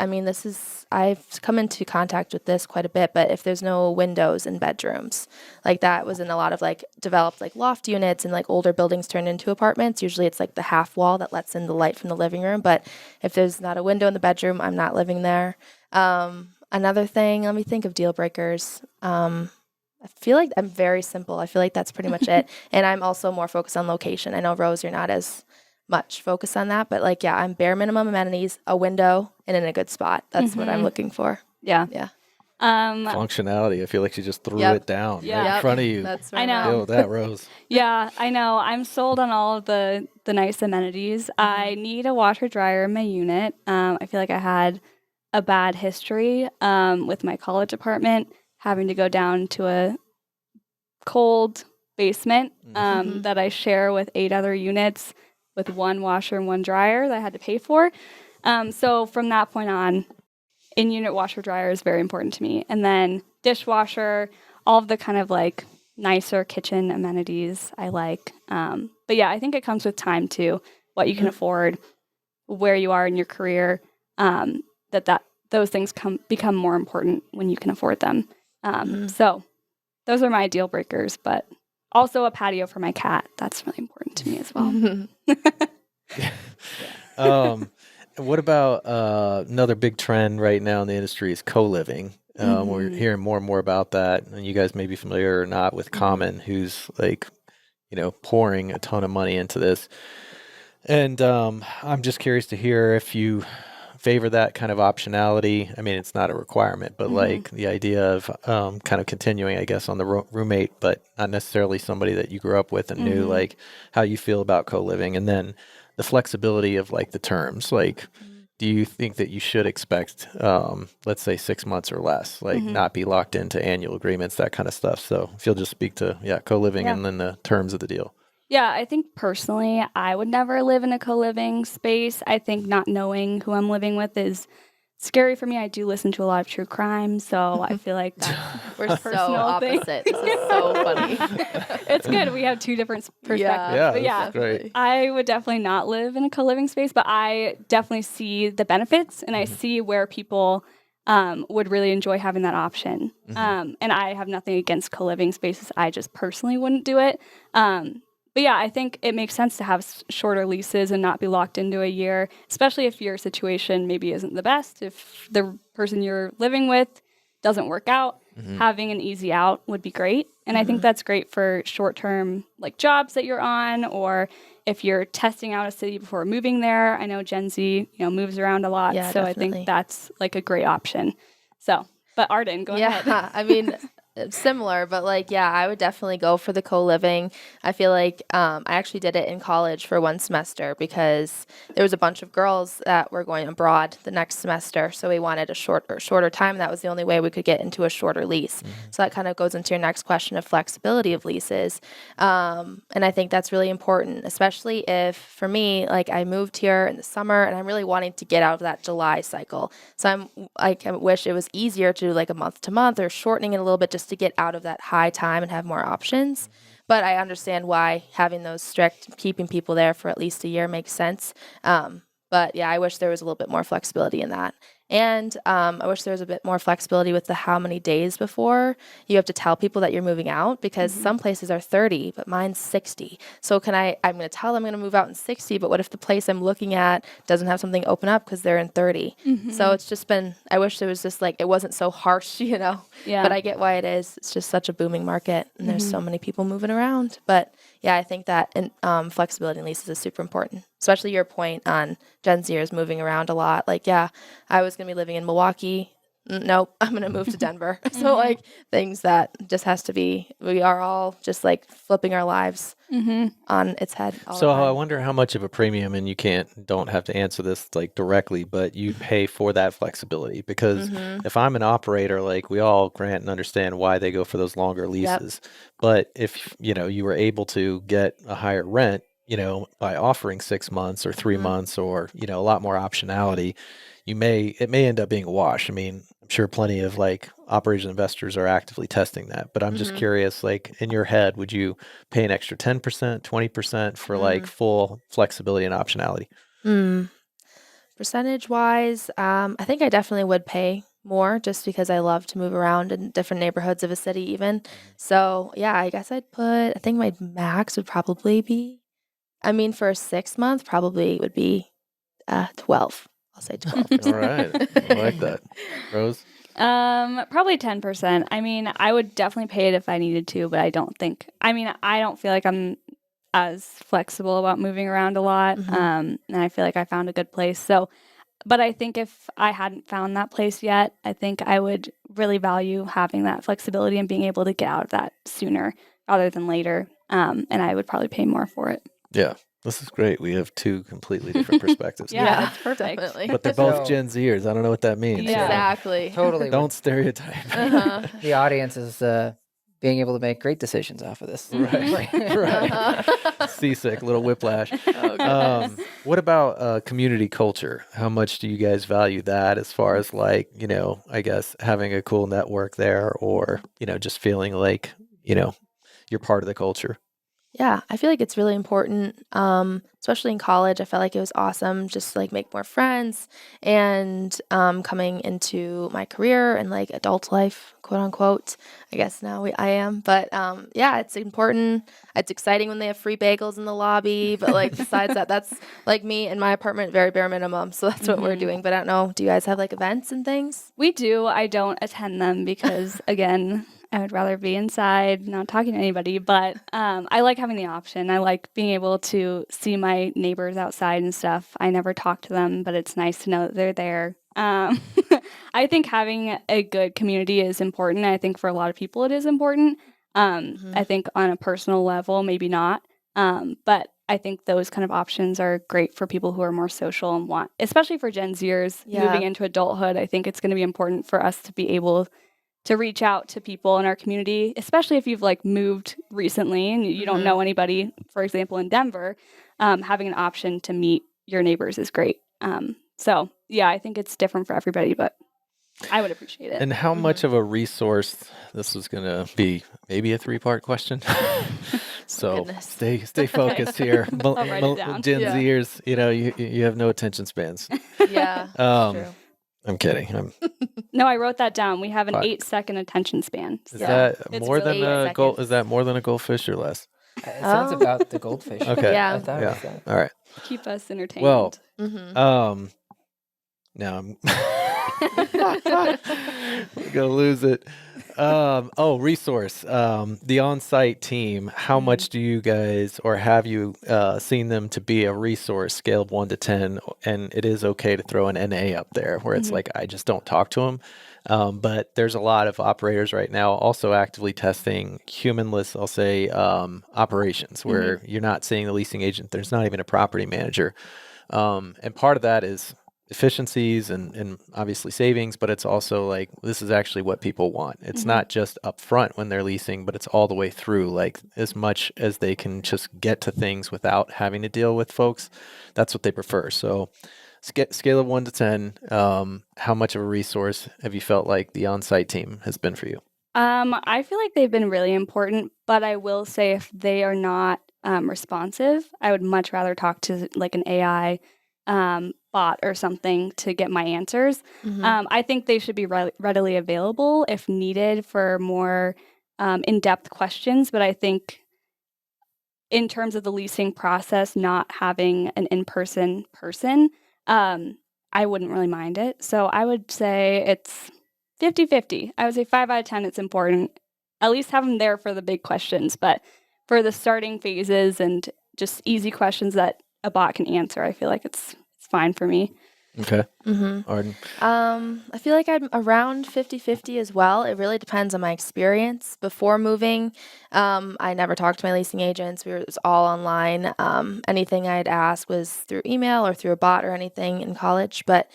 come into contact with this quite a bit, but if there's no windows in bedrooms, like that was in a lot of like developed like loft units and like older buildings turned into apartments. Usually it's like the half wall that lets in the light from the living room. But if there's not a window in the bedroom, I'm not living there. Another thing, let me think of deal breakers. I feel like I'm very simple. I feel like that's pretty much it. And I'm also more focused on location. I know, Rose, you're not as much focus on that, but like, yeah, I'm bare minimum amenities, a window, and in a good spot. That's what I'm looking for. Yeah. Functionality. I feel like she just threw it down right in front of you. That's I know. Deal with that, Rose. Yeah, I know. I'm sold on all of the nice amenities. I need a washer dryer in my unit. I feel like I had a bad history with my college apartment, having to go down to a cold basement that I share with 8 other units, with one washer and one dryer that I had to pay for. So from that point on, in-unit washer dryer is very important to me. And then dishwasher, all of the kind of like nicer kitchen amenities I like. But yeah, I think it comes with time too, what you can afford, where you are in your career, those things become more important when you can afford them. So those are my deal breakers, but also a patio for my cat. That's really important to me as well. What about another big trend right now in the industry is co-living. We're hearing more and more about that, and you guys may be familiar or not with Common, who's like, pouring a ton of money into this. And I'm just curious to hear if you favor that kind of optionality. I mean, it's not a requirement, but like the idea of kind of continuing, I guess, on the roommate, but not necessarily somebody that you grew up with and knew, like how you feel about co-living. And then the flexibility of like the terms, like, do you think that you should expect, let's say 6 months or less, like not be locked into annual agreements, that kind of stuff? So if you'll just speak to, co-living and then the terms of the deal. Yeah, I think personally, I would never live in a co-living space. I think not knowing who I'm living with is scary for me. I do listen to a lot of true crime, so I feel like that's We're a so personal opposite. thing. This is so funny. It's good. We have 2 different perspectives. Yeah, But that's great. I would definitely not live in a co-living space, but I definitely see the benefits, and I see where people would really enjoy having that option. And I have nothing against co-living spaces. I just personally wouldn't do it. But yeah, I think it makes sense to have shorter leases and not be locked into a year, especially if your situation maybe isn't the best. If the person you're living with doesn't work out, having an easy out would be great. And I think that's great for short-term like jobs that you're on, or if you're testing out a city before moving there. I know Gen Z, moves around a lot, so definitely. I think that's like a great option. So, but Arden, go ahead. Yeah, I mean, similar, but like, yeah, I would definitely go for the co-living. I feel like I actually did it in college for 1 semester because there was a bunch of girls that were going abroad the next semester, so we wanted a shorter time. That was the only way we could get into a shorter lease. So that kind of goes into your next question of flexibility of leases, and I think that's really important, especially if, for me, like I moved here in the summer and I'm really wanting to get out of that July cycle. So I wish it was easier to do like a month to month or shortening it a little bit just to get out of that high time and have more options. But I understand why having those strict, keeping people there for at least a year makes sense. But yeah, I wish there was a little bit more flexibility in that. And I wish there was a bit more flexibility with the how many days before you have to tell people that you're moving out, because some places are 30, but mine's 60. So I'm going to tell them I'm going to move out in 60, but what if the place I'm looking at doesn't have something open up because they're in 30? So it's just been, I wish there was just like, it wasn't so harsh, you know, Yeah. but I get why it is. It's just such a booming market and there's so many people moving around. But yeah, I think that flexibility in leases is super important, especially your point on Gen-zers moving around a lot. Like, yeah, I was going to be living in Milwaukee. Nope, I'm going to move to Denver. So like things that just has to be, we are all just like flipping our lives on its head. All So the I time. wonder how much of a premium, and you don't have to answer this like directly, but you pay for that flexibility, because if I'm an operator, like we all grant and understand why they go for those longer leases. But if, you were able to get a higher rent, by offering 6 months or 3 months or, a lot more optionality, it may end up being a wash. I mean, I'm sure plenty of like operation investors are actively testing that, but I'm just curious, like in your head, would you pay an extra 10%, 20% for like full flexibility and optionality? Percentage wise, I think I definitely would pay more just because I love to move around in different neighborhoods of a city even. So yeah, I guess I think my max would probably be, for a 6 month probably would be 12. I'll say 12. All right. I like that. Rose? Probably 10%. I mean, I would definitely pay it if I needed to, but I don't feel like I'm as flexible about moving around a lot. And I feel like I found a good place. So, but I think if I hadn't found that place yet, I think I would really value having that flexibility and being able to get out of that sooner rather than later. And I would probably pay more for it. Yeah. This is great. We have two completely different perspectives. Yeah, that's perfect. Definitely. But they're both So- Gen-zers. I don't know what that means. Yeah. Exactly. Totally. Don't stereotype. The audience is being able to make great decisions off of this. Right. Right. Seasick, little whiplash. What about community culture? How much do you guys value that as far as like, I guess having a cool network there, or, just feeling like, you're part of the culture? Yeah, I feel like it's really important, especially in college. I felt like it was awesome just to like make more friends, and coming into my career and like adult life, quote unquote. I guess now I am, but yeah, it's important. It's exciting when they have free bagels in the lobby, but like besides that, that's like me in my apartment, very bare minimum. So that's what we're doing. But I don't know, do you guys have like events and things? We do. I don't attend them because, again, I would rather be inside, not talking to anybody. But I like having the option. I like being able to see my neighbors outside and stuff. I never talk to them, but it's nice to know that they're there. I think having a good community is important. I think for a lot of people it is important. I think on a personal level, maybe not. But I think those kind of options are great for people who are more social and want, especially for Gen-zers moving into adulthood. I think it's going to be important for us to be able to reach out to people in our community, especially if you've like moved recently and you don't know anybody, for example, in Denver. Having an option to meet your neighbors is great. So yeah, I think it's different for everybody, but I would appreciate it. And how much of a resource, this was going to be maybe a 3-part question. So Goodness. stay focused here. I'll write it down. Gen-zers, you have no attention spans. Yeah, true. I'm kidding. No, I wrote that down. We have an Fuck. 8-second attention span. Is So that it's more than really a gold? 8 Is that more than a goldfish or less? It sounds about the goldfish. Okay. Yeah. I thought it was that. All right. keep us entertained. Well, Mm-hmm. now I'm gonna lose it. Resource. The on-site team. How much do you guys, or have you seen them to be a resource, scale of 1 to 10? And it is okay to throw an NA up there, where it's like I just don't talk to them. But there's a lot of operators right now also actively testing humanless, I'll say, operations, where you're not seeing the leasing agent. There's not even a property manager. And part of that is efficiencies and obviously savings, but it's also like, this is actually what people want. It's not just up front when they're leasing, but it's all the way through, like as much as they can just get to things without having to deal with folks. That's what they prefer. So scale of 1 to 10, how much of a resource have you felt like the on-site team has been for you? I feel like they've been really important, but I will say if they are not responsive, I would much rather talk to like an AI. bot or something to get my answers. I think they should be readily available if needed for more in-depth questions. But I think in terms of the leasing process, not having an in-person person, I wouldn't really mind it. So I would say it's 50-50. I would say 5 out of 10, it's important. At least have them there for the big questions. But for the starting phases and just easy questions that a bot can answer, I feel like it's fine for me. Okay. Arden. I feel like I'm around 50-50 as well. It really depends on my experience. Before moving, I never talked to my leasing agents. It was all online. Anything I'd ask was through email or through a bot or anything in college. But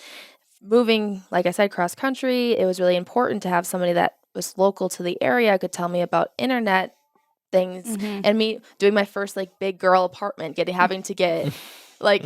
moving, like I said, cross country, it was really important to have somebody that was local to the area, could tell me about internet things, and me doing my first like big girl apartment, having to get like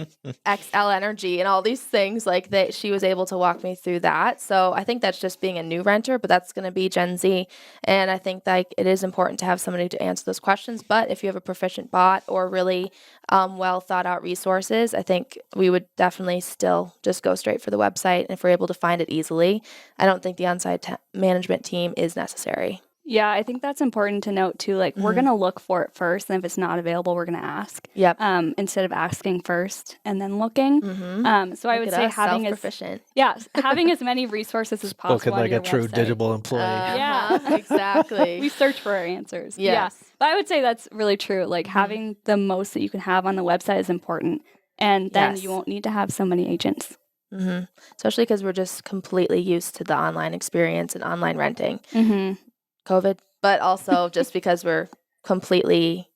XL energy and all these things, like that she was able to walk me through that. So I think that's just being a new renter, but that's going to be Gen Z. And I think like it is important to have somebody to answer those questions. But if you have a proficient bot or really well thought out resources, I think we would definitely still just go straight for the website. And if we're able to find it easily, I don't think the on-site management team is necessary. Yeah, I think that's important to note too. Like we're gonna look for it first, and if it's not available, we're gonna ask. Yep. Instead of asking first and then looking. So I would say having as many resources as possible. Spoken on like your a true website. digital employee. Yeah, exactly. We search for our answers. Yes. Yeah, but I would say that's really true. Like having the most that you can have on the website is important, and then you won't need to have so many agents. Especially because we're just completely used to the online experience and online renting. COVID, but also just because we're completely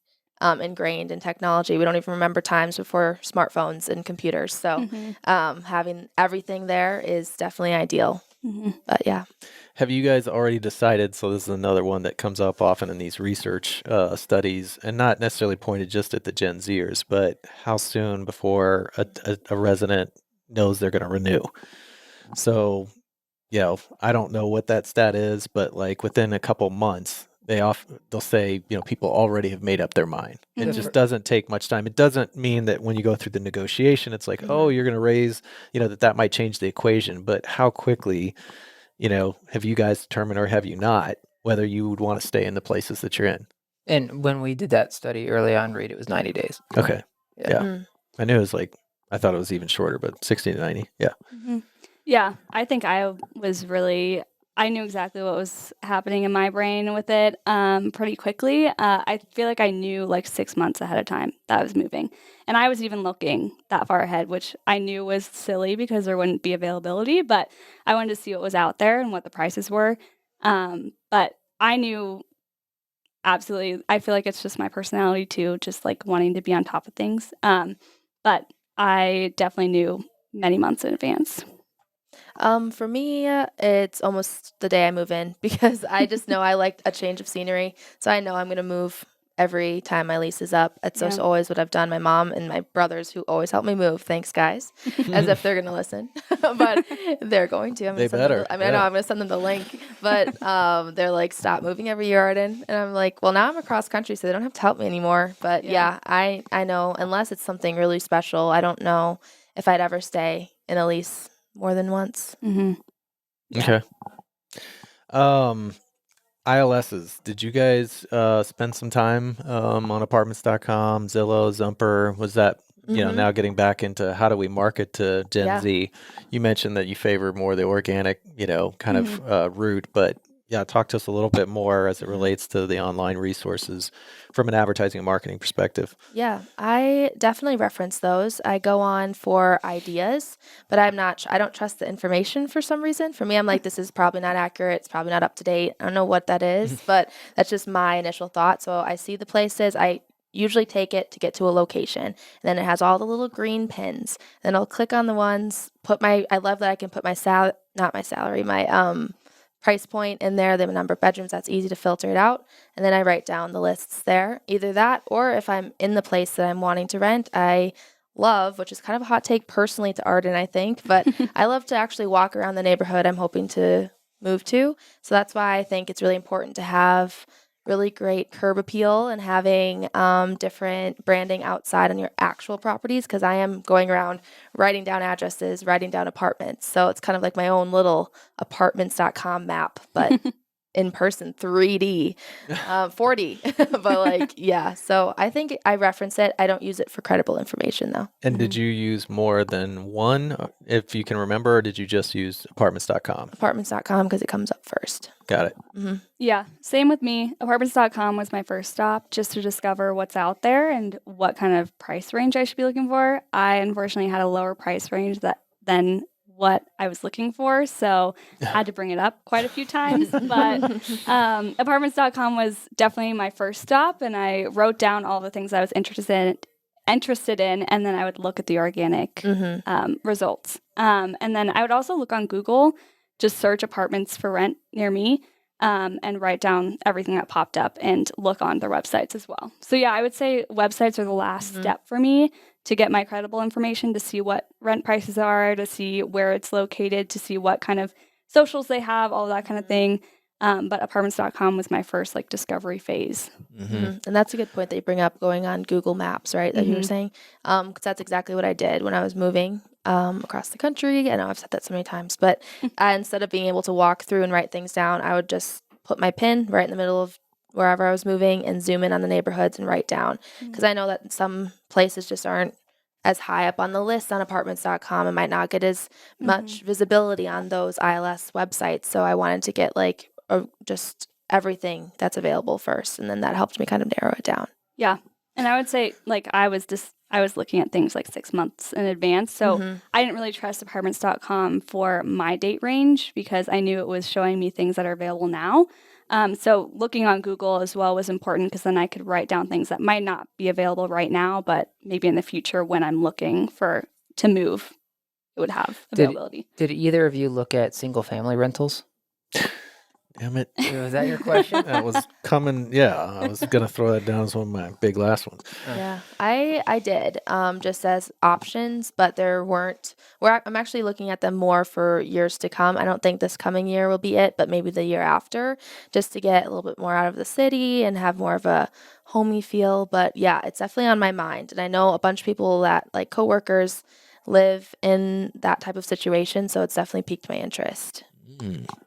ingrained in technology. We don't even remember times before smartphones and computers. So having everything there is definitely ideal. But yeah. Have you guys already decided? So this is another one that comes up often in these research studies, and not necessarily pointed just at the Gen-zers, but how soon before a resident knows they're going to renew. So, I don't know what that stat is, but like within a couple months, they'll say, people already have made up their mind. It just doesn't take much time. It doesn't mean that when you go through the negotiation, it's like, oh, you're going to raise, that might change the equation. But how quickly, have you guys determined, or have you not, whether you would want to stay in the places that you're in? And when we did that study early on, Reed, it was 90 days. Okay. Yeah. I knew it was I thought it was even shorter, but 60 to 90. Yeah. Yeah, I think I knew exactly what was happening in my brain with it pretty quickly. I feel like I knew like 6 months ahead of time that I was moving. And I was even looking that far ahead, which I knew was silly because there wouldn't be availability, but I wanted to see what was out there and what the prices were. But I knew absolutely, I feel like it's just my personality too, just like wanting to be on top of things. But I definitely knew many months in advance. For me, it's almost the day I move in because I just know I like a change of scenery. So I know I'm going to move every time my lease is up. It's just always what I've done. My mom and my brothers who always help me move. Thanks, guys. As if they're going to listen. But they're going to. They better. I know I'm going to send them the link. But they're like, stop moving every year, Arden. And I'm like, well, now I'm across country, so they don't have to help me anymore. But I know unless it's something really special, I don't know if I'd ever stay in a lease more than once. Okay. ILSs. Did you guys spend some time on apartments.com, Zillow, Zumper? Was that, now getting back into how do we market to Gen Z? You mentioned that you favor more the organic, kind of route, but talk to us a little bit more as it relates to the online resources from an advertising and marketing perspective. Yeah, I definitely reference those. I go on for ideas, but I don't trust the information for some reason. For me, I'm like, this is probably not accurate. It's probably not up to date. I don't know what that is, but that's just my initial thought. So I see the places. I usually take it to get to a location, and then it has all the little green pins. Then I'll click on the ones, I love that I can put my price point in there, the number of bedrooms, that's easy to filter it out. And then I write down the lists there, either that, or if I'm in the place that I'm wanting to rent, I love, which is kind of a hot take personally to Arden, I think, but I love to actually walk around the neighborhood I'm hoping to move to. So that's why I think it's really important to have really great curb appeal and having different branding outside on your actual properties, because I am going around writing down addresses, writing down apartments. So it's kind of like my own little apartments.com map, but in person, 3D, 4D. But like, yeah. So I think I reference it. I don't use it for credible information though. And did you use more than one, if you can remember, or did you just use apartments.com? Apartments.com, because it comes up first. Got it. Yeah, same with me. Apartments.com was my first stop just to discover what's out there and what kind of price range I should be looking for. I unfortunately had a lower price range than what I was looking for, so I had to bring it up quite a few times. But apartments.com was definitely my first stop, and I wrote down all the things I was interested in, and then I would look at the organic results. And then I would also look on Google, just search apartments for rent near me, and write down everything that popped up and look on their websites as well. So yeah, I would say websites are the last step for me to get my credible information, to see what rent prices are, to see where it's located, to see what kind of socials they have, all that kind of thing. But apartments.com was my first like discovery phase. And that's a good point that you bring up, going on Google Maps, right? That you were saying, because that's exactly what I did when I was moving across the country. I know I've said that so many times, but instead of being able to walk through and write things down, I would just put my pin right in the middle of wherever I was moving and zoom in on the neighborhoods and write down. Because I know that some places just aren't as high up on the list on apartments.com and might not get as much visibility on those ILS websites. So I wanted to get like just everything that's available first. And then that helped me kind of narrow it down. Yeah. And I would say like I was looking at things like 6 months in advance. So I didn't really trust apartments.com for my date range because I knew it was showing me things that are available now. So looking on Google as well was important because then I could write down things that might not be available right now, but maybe in the future when I'm looking to move, it would have availability. Did either of you look at single family rentals? Damn it. Was that your question? That was coming. Yeah, I was going to throw that down as one of my big last ones. Yeah, I did, just as options, but there weren't. I'm actually looking at them more for years to come. I don't think this coming year will be it, but maybe the year after, just to get a little bit more out of the city and have more of a homey feel. But yeah, it's definitely on my mind. And I know a bunch of people that, like coworkers, live in that type of situation. So it's definitely piqued my interest.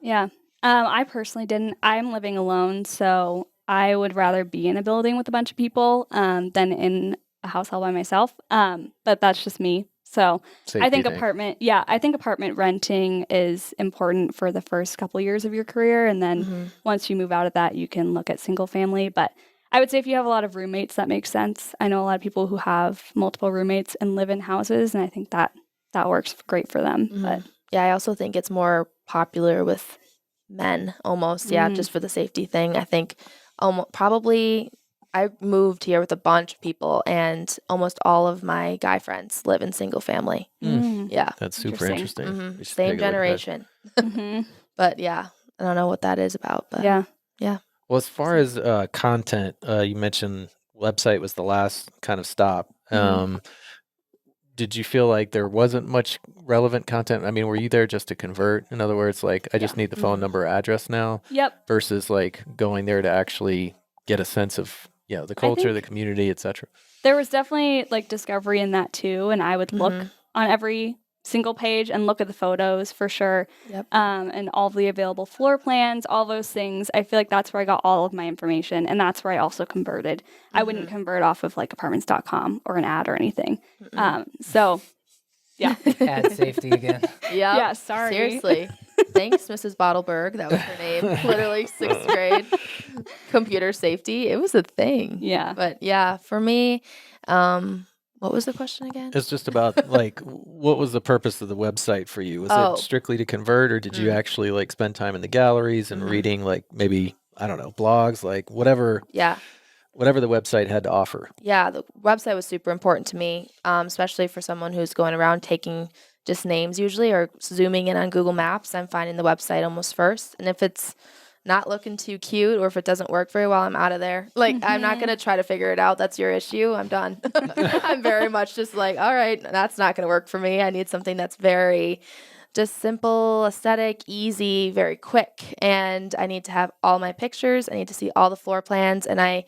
Yeah. I personally didn't. I'm living alone, so I would rather be in a building with a bunch of people than in a house all by myself. But that's just me. So I think apartment renting is important for the first couple years of your career. And then once you move out of that, you can look at single family. But I would say if you have a lot of roommates, that makes sense. I know a lot of people who have multiple roommates and live in houses, and I think that works great for them. But yeah, I also think it's more popular with men almost, just for the safety thing. I think probably I moved here with a bunch of people and almost all of my guy friends live in single family. Yeah. That's super interesting. Same generation. But yeah, I don't know what that is about, but yeah. Well, as far as content, you mentioned website was the last kind of stop. Did you feel like there wasn't much relevant content? I mean, were you there just to convert? In other words, like, I just need the phone number or address now? Yep. Versus like going there to actually get a sense of, the culture, the community, etc. There was definitely like discovery in that too. And I would look on every single page and look at the photos for sure. Yep. And all the available floor plans, all those things. I feel like that's where I got all of my information. And that's where I also converted. I wouldn't convert off of like apartments.com or an ad or anything. So yeah. Ad safety again. Yeah, sorry. Seriously. Thanks, Mrs. Bottleberg. That was her name. Literally 6th grade. Computer safety. It was a thing. Yeah. But yeah, for me, what was the question again? It's just about like, what was the purpose of the website for you? Was it strictly to convert, or did you actually like spend time in the galleries and reading like maybe, I don't know, blogs, like whatever the website had to offer? Yeah, the website was super important to me, especially for someone who's going around taking just names usually or zooming in on Google Maps. I'm finding the website almost first. And if it's not looking too cute or if it doesn't work very well, I'm out of there. Like, I'm not going to try to figure it out. That's your issue. I'm done. I'm very much just like, all right, that's not going to work for me. I need something that's very just simple, aesthetic, easy, very quick. And I need to have all my pictures. I need to see all the floor plans. And I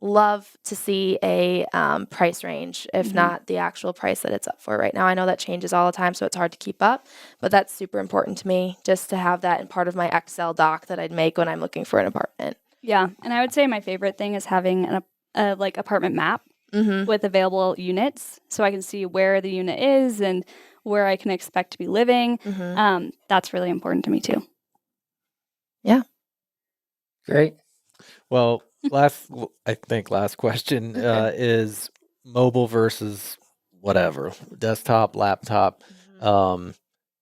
love to see a price range, if not the actual price that it's up for right now. I know that changes all the time, so it's hard to keep up. But that's super important to me, just to have that in part of my Excel doc that I'd make when I'm looking for an apartment. Yeah. And I would say my favorite thing is having a like apartment map with available units, so I can see where the unit is and where I can expect to be living. That's really important to me too. Yeah. Great. Well, I think last question is mobile versus whatever, desktop, laptop.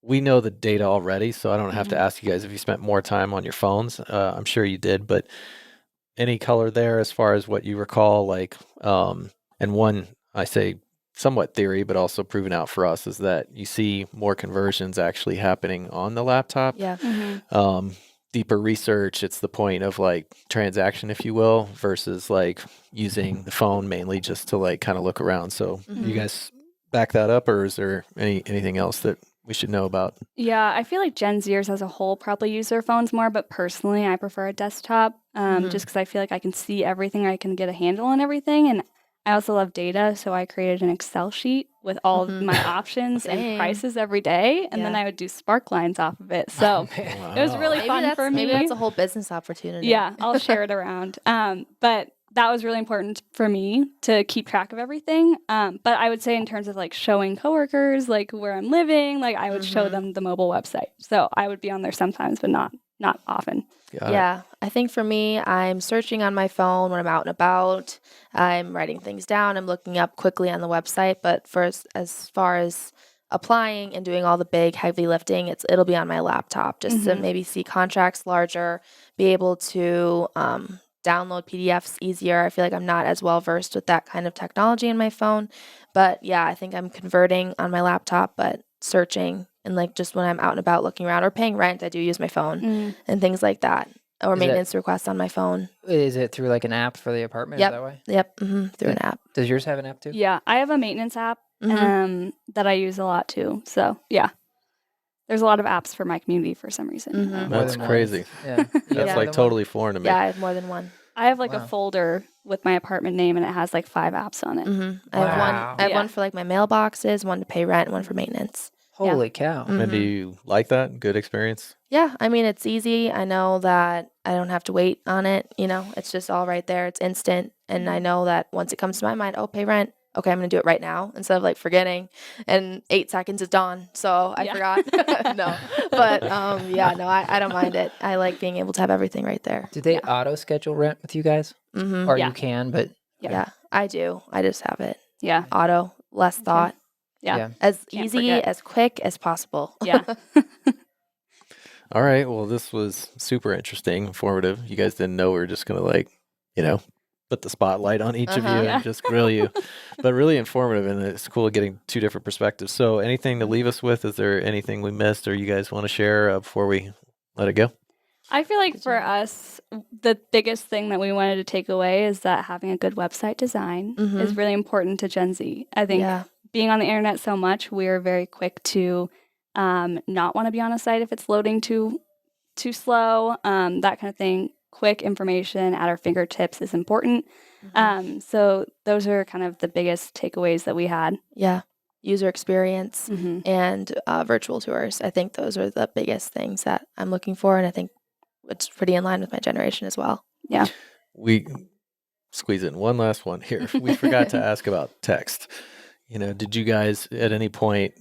We know the data already, so I don't have to ask you guys if you spent more time on your phones. I'm sure you did, but any color there as far as what you recall, like, and one, I say somewhat theory, but also proven out for us, is that you see more conversions actually happening on the laptop. Yeah. Deeper research, it's the point of like transaction, if you will, versus like using the phone mainly just to like kind of look around. So you guys back that up, or is there anything else that we should know about? Yeah, I feel like Gen-zers as a whole probably use their phones more, but personally I prefer a desktop just because I feel like I can see everything, I can get a handle on everything, and I also love data, so I created an Excel sheet with all of my options and prices every day, and then I would do spark lines off of it. So it was really fun for me. Maybe that's a whole business opportunity. Yeah, I'll share it around. But that was really important for me to keep track of everything. But I would say in terms of like showing coworkers like where I'm living, like I would show them the mobile website. So I would be on there sometimes, but not often. Yeah, I think for me, I'm searching on my phone when I'm out and about. I'm writing things down. I'm looking up quickly on the website. But as far as applying and doing all the big heavy lifting, it'll be on my laptop just to maybe see contracts larger, be able to download PDFs easier. I feel like I'm not as well versed with that kind of technology in my phone. But yeah, I think I'm converting on my laptop, but searching and like just when I'm out and about looking around or paying rent, I do use my phone and things like that, or maintenance requests on my phone. Is it through like an app for the apartment? Yep. Is that way? Yep. Through an app. Does yours have an app too? Yeah, I have a maintenance app that I use a lot too. So yeah, there's a lot of apps for my community for some reason. That's crazy. Yeah. That's like totally foreign to me. Yeah, I have more than one. I have like a folder with my apartment name, and it has like 5 apps on it. I have one. I have one for like my mailboxes, one to pay rent, and one for maintenance. Holy cow. And do you like that? Good experience? Yeah, I mean, it's easy. I know that I don't have to wait on it. You know, it's just all right there. It's instant. And I know that once it comes to my mind, oh, pay rent. Okay, I'm going to do it right now instead of like forgetting. And 8 seconds is gone. So I forgot. No. But I don't mind it. I like being able to have everything right there. Do they auto schedule rent with you guys? Or you can, but. Yeah, I do. I just have it. Yeah. Auto, less thought. Yeah. As easy, as quick as possible. Yeah. All right. Well, this was super interesting, informative. You guys didn't know we were just going to like, put the spotlight on each of you and just grill you, but really informative. And it's cool getting 2 different perspectives. So anything to leave us with? Is there anything we missed or you guys want to share before we let it go? I feel like for us, the biggest thing that we wanted to take away is that having a good website design is really important to Gen Z. I think being on the internet so much, we're very quick to not want to be on a site if it's loading too slow, that kind of thing. Quick information at our fingertips is important. So those are kind of the biggest takeaways that we had. Yeah. User experience and virtual tours. I think those are the biggest things that I'm looking for. And I think it's pretty in line with my generation as well. Yeah. We squeeze in one last one here. We forgot to ask about text. Did you guys at any point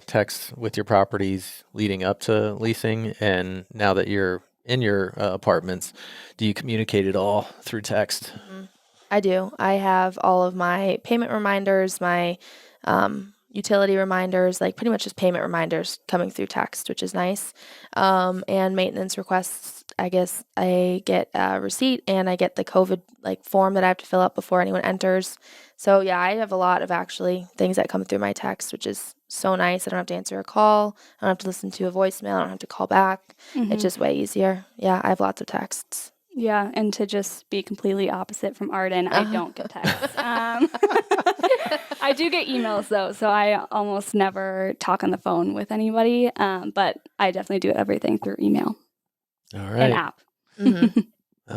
text with your properties leading up to leasing? And now that you're in your apartments, do you communicate it all through text? I do. I have all of my payment reminders, my utility reminders, like pretty much just payment reminders coming through text, which is nice. And maintenance requests, I guess I get a receipt and I get the COVID form that I have to fill out before anyone enters. So yeah, I have a lot of actually things that come through my text, which is so nice. I don't have to answer a call. I don't have to listen to a voicemail. I don't have to call back. It's just way easier. Yeah, I have lots of texts. Yeah, and to just be completely opposite from Arden, I don't get texts. I do get emails though, so I almost never talk on the phone with anybody. But I definitely do everything through email All and right. app. Well,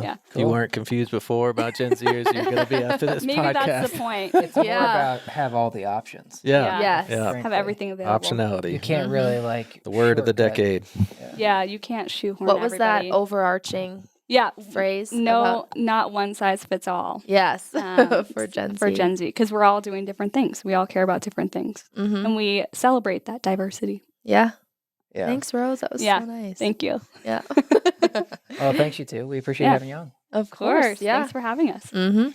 Yeah. If you weren't confused before about Gen-zers, you're going to be after this Maybe podcast. that's the point. It's more Yeah. about have all the options. Yeah. Yes. Yeah. Frankly. Have everything available. Optionality. You can't really like The word of the shortcut. decade. Yeah, you can't shoehorn What was everybody. that overarching Yeah, phrase? no, about- not one size fits all. Yes. For For Gen Z. For Gen Z, because we're all doing different things. We all care about different things, Mm-hmm. and we celebrate that diversity. Yeah. Yeah. Thanks, Rose. That was Yeah. so nice. Thank you. Yeah. Well, thanks you too. We appreciate Yeah. having you on. Of Of course. Yeah. Thanks for having us. Mm-hmm.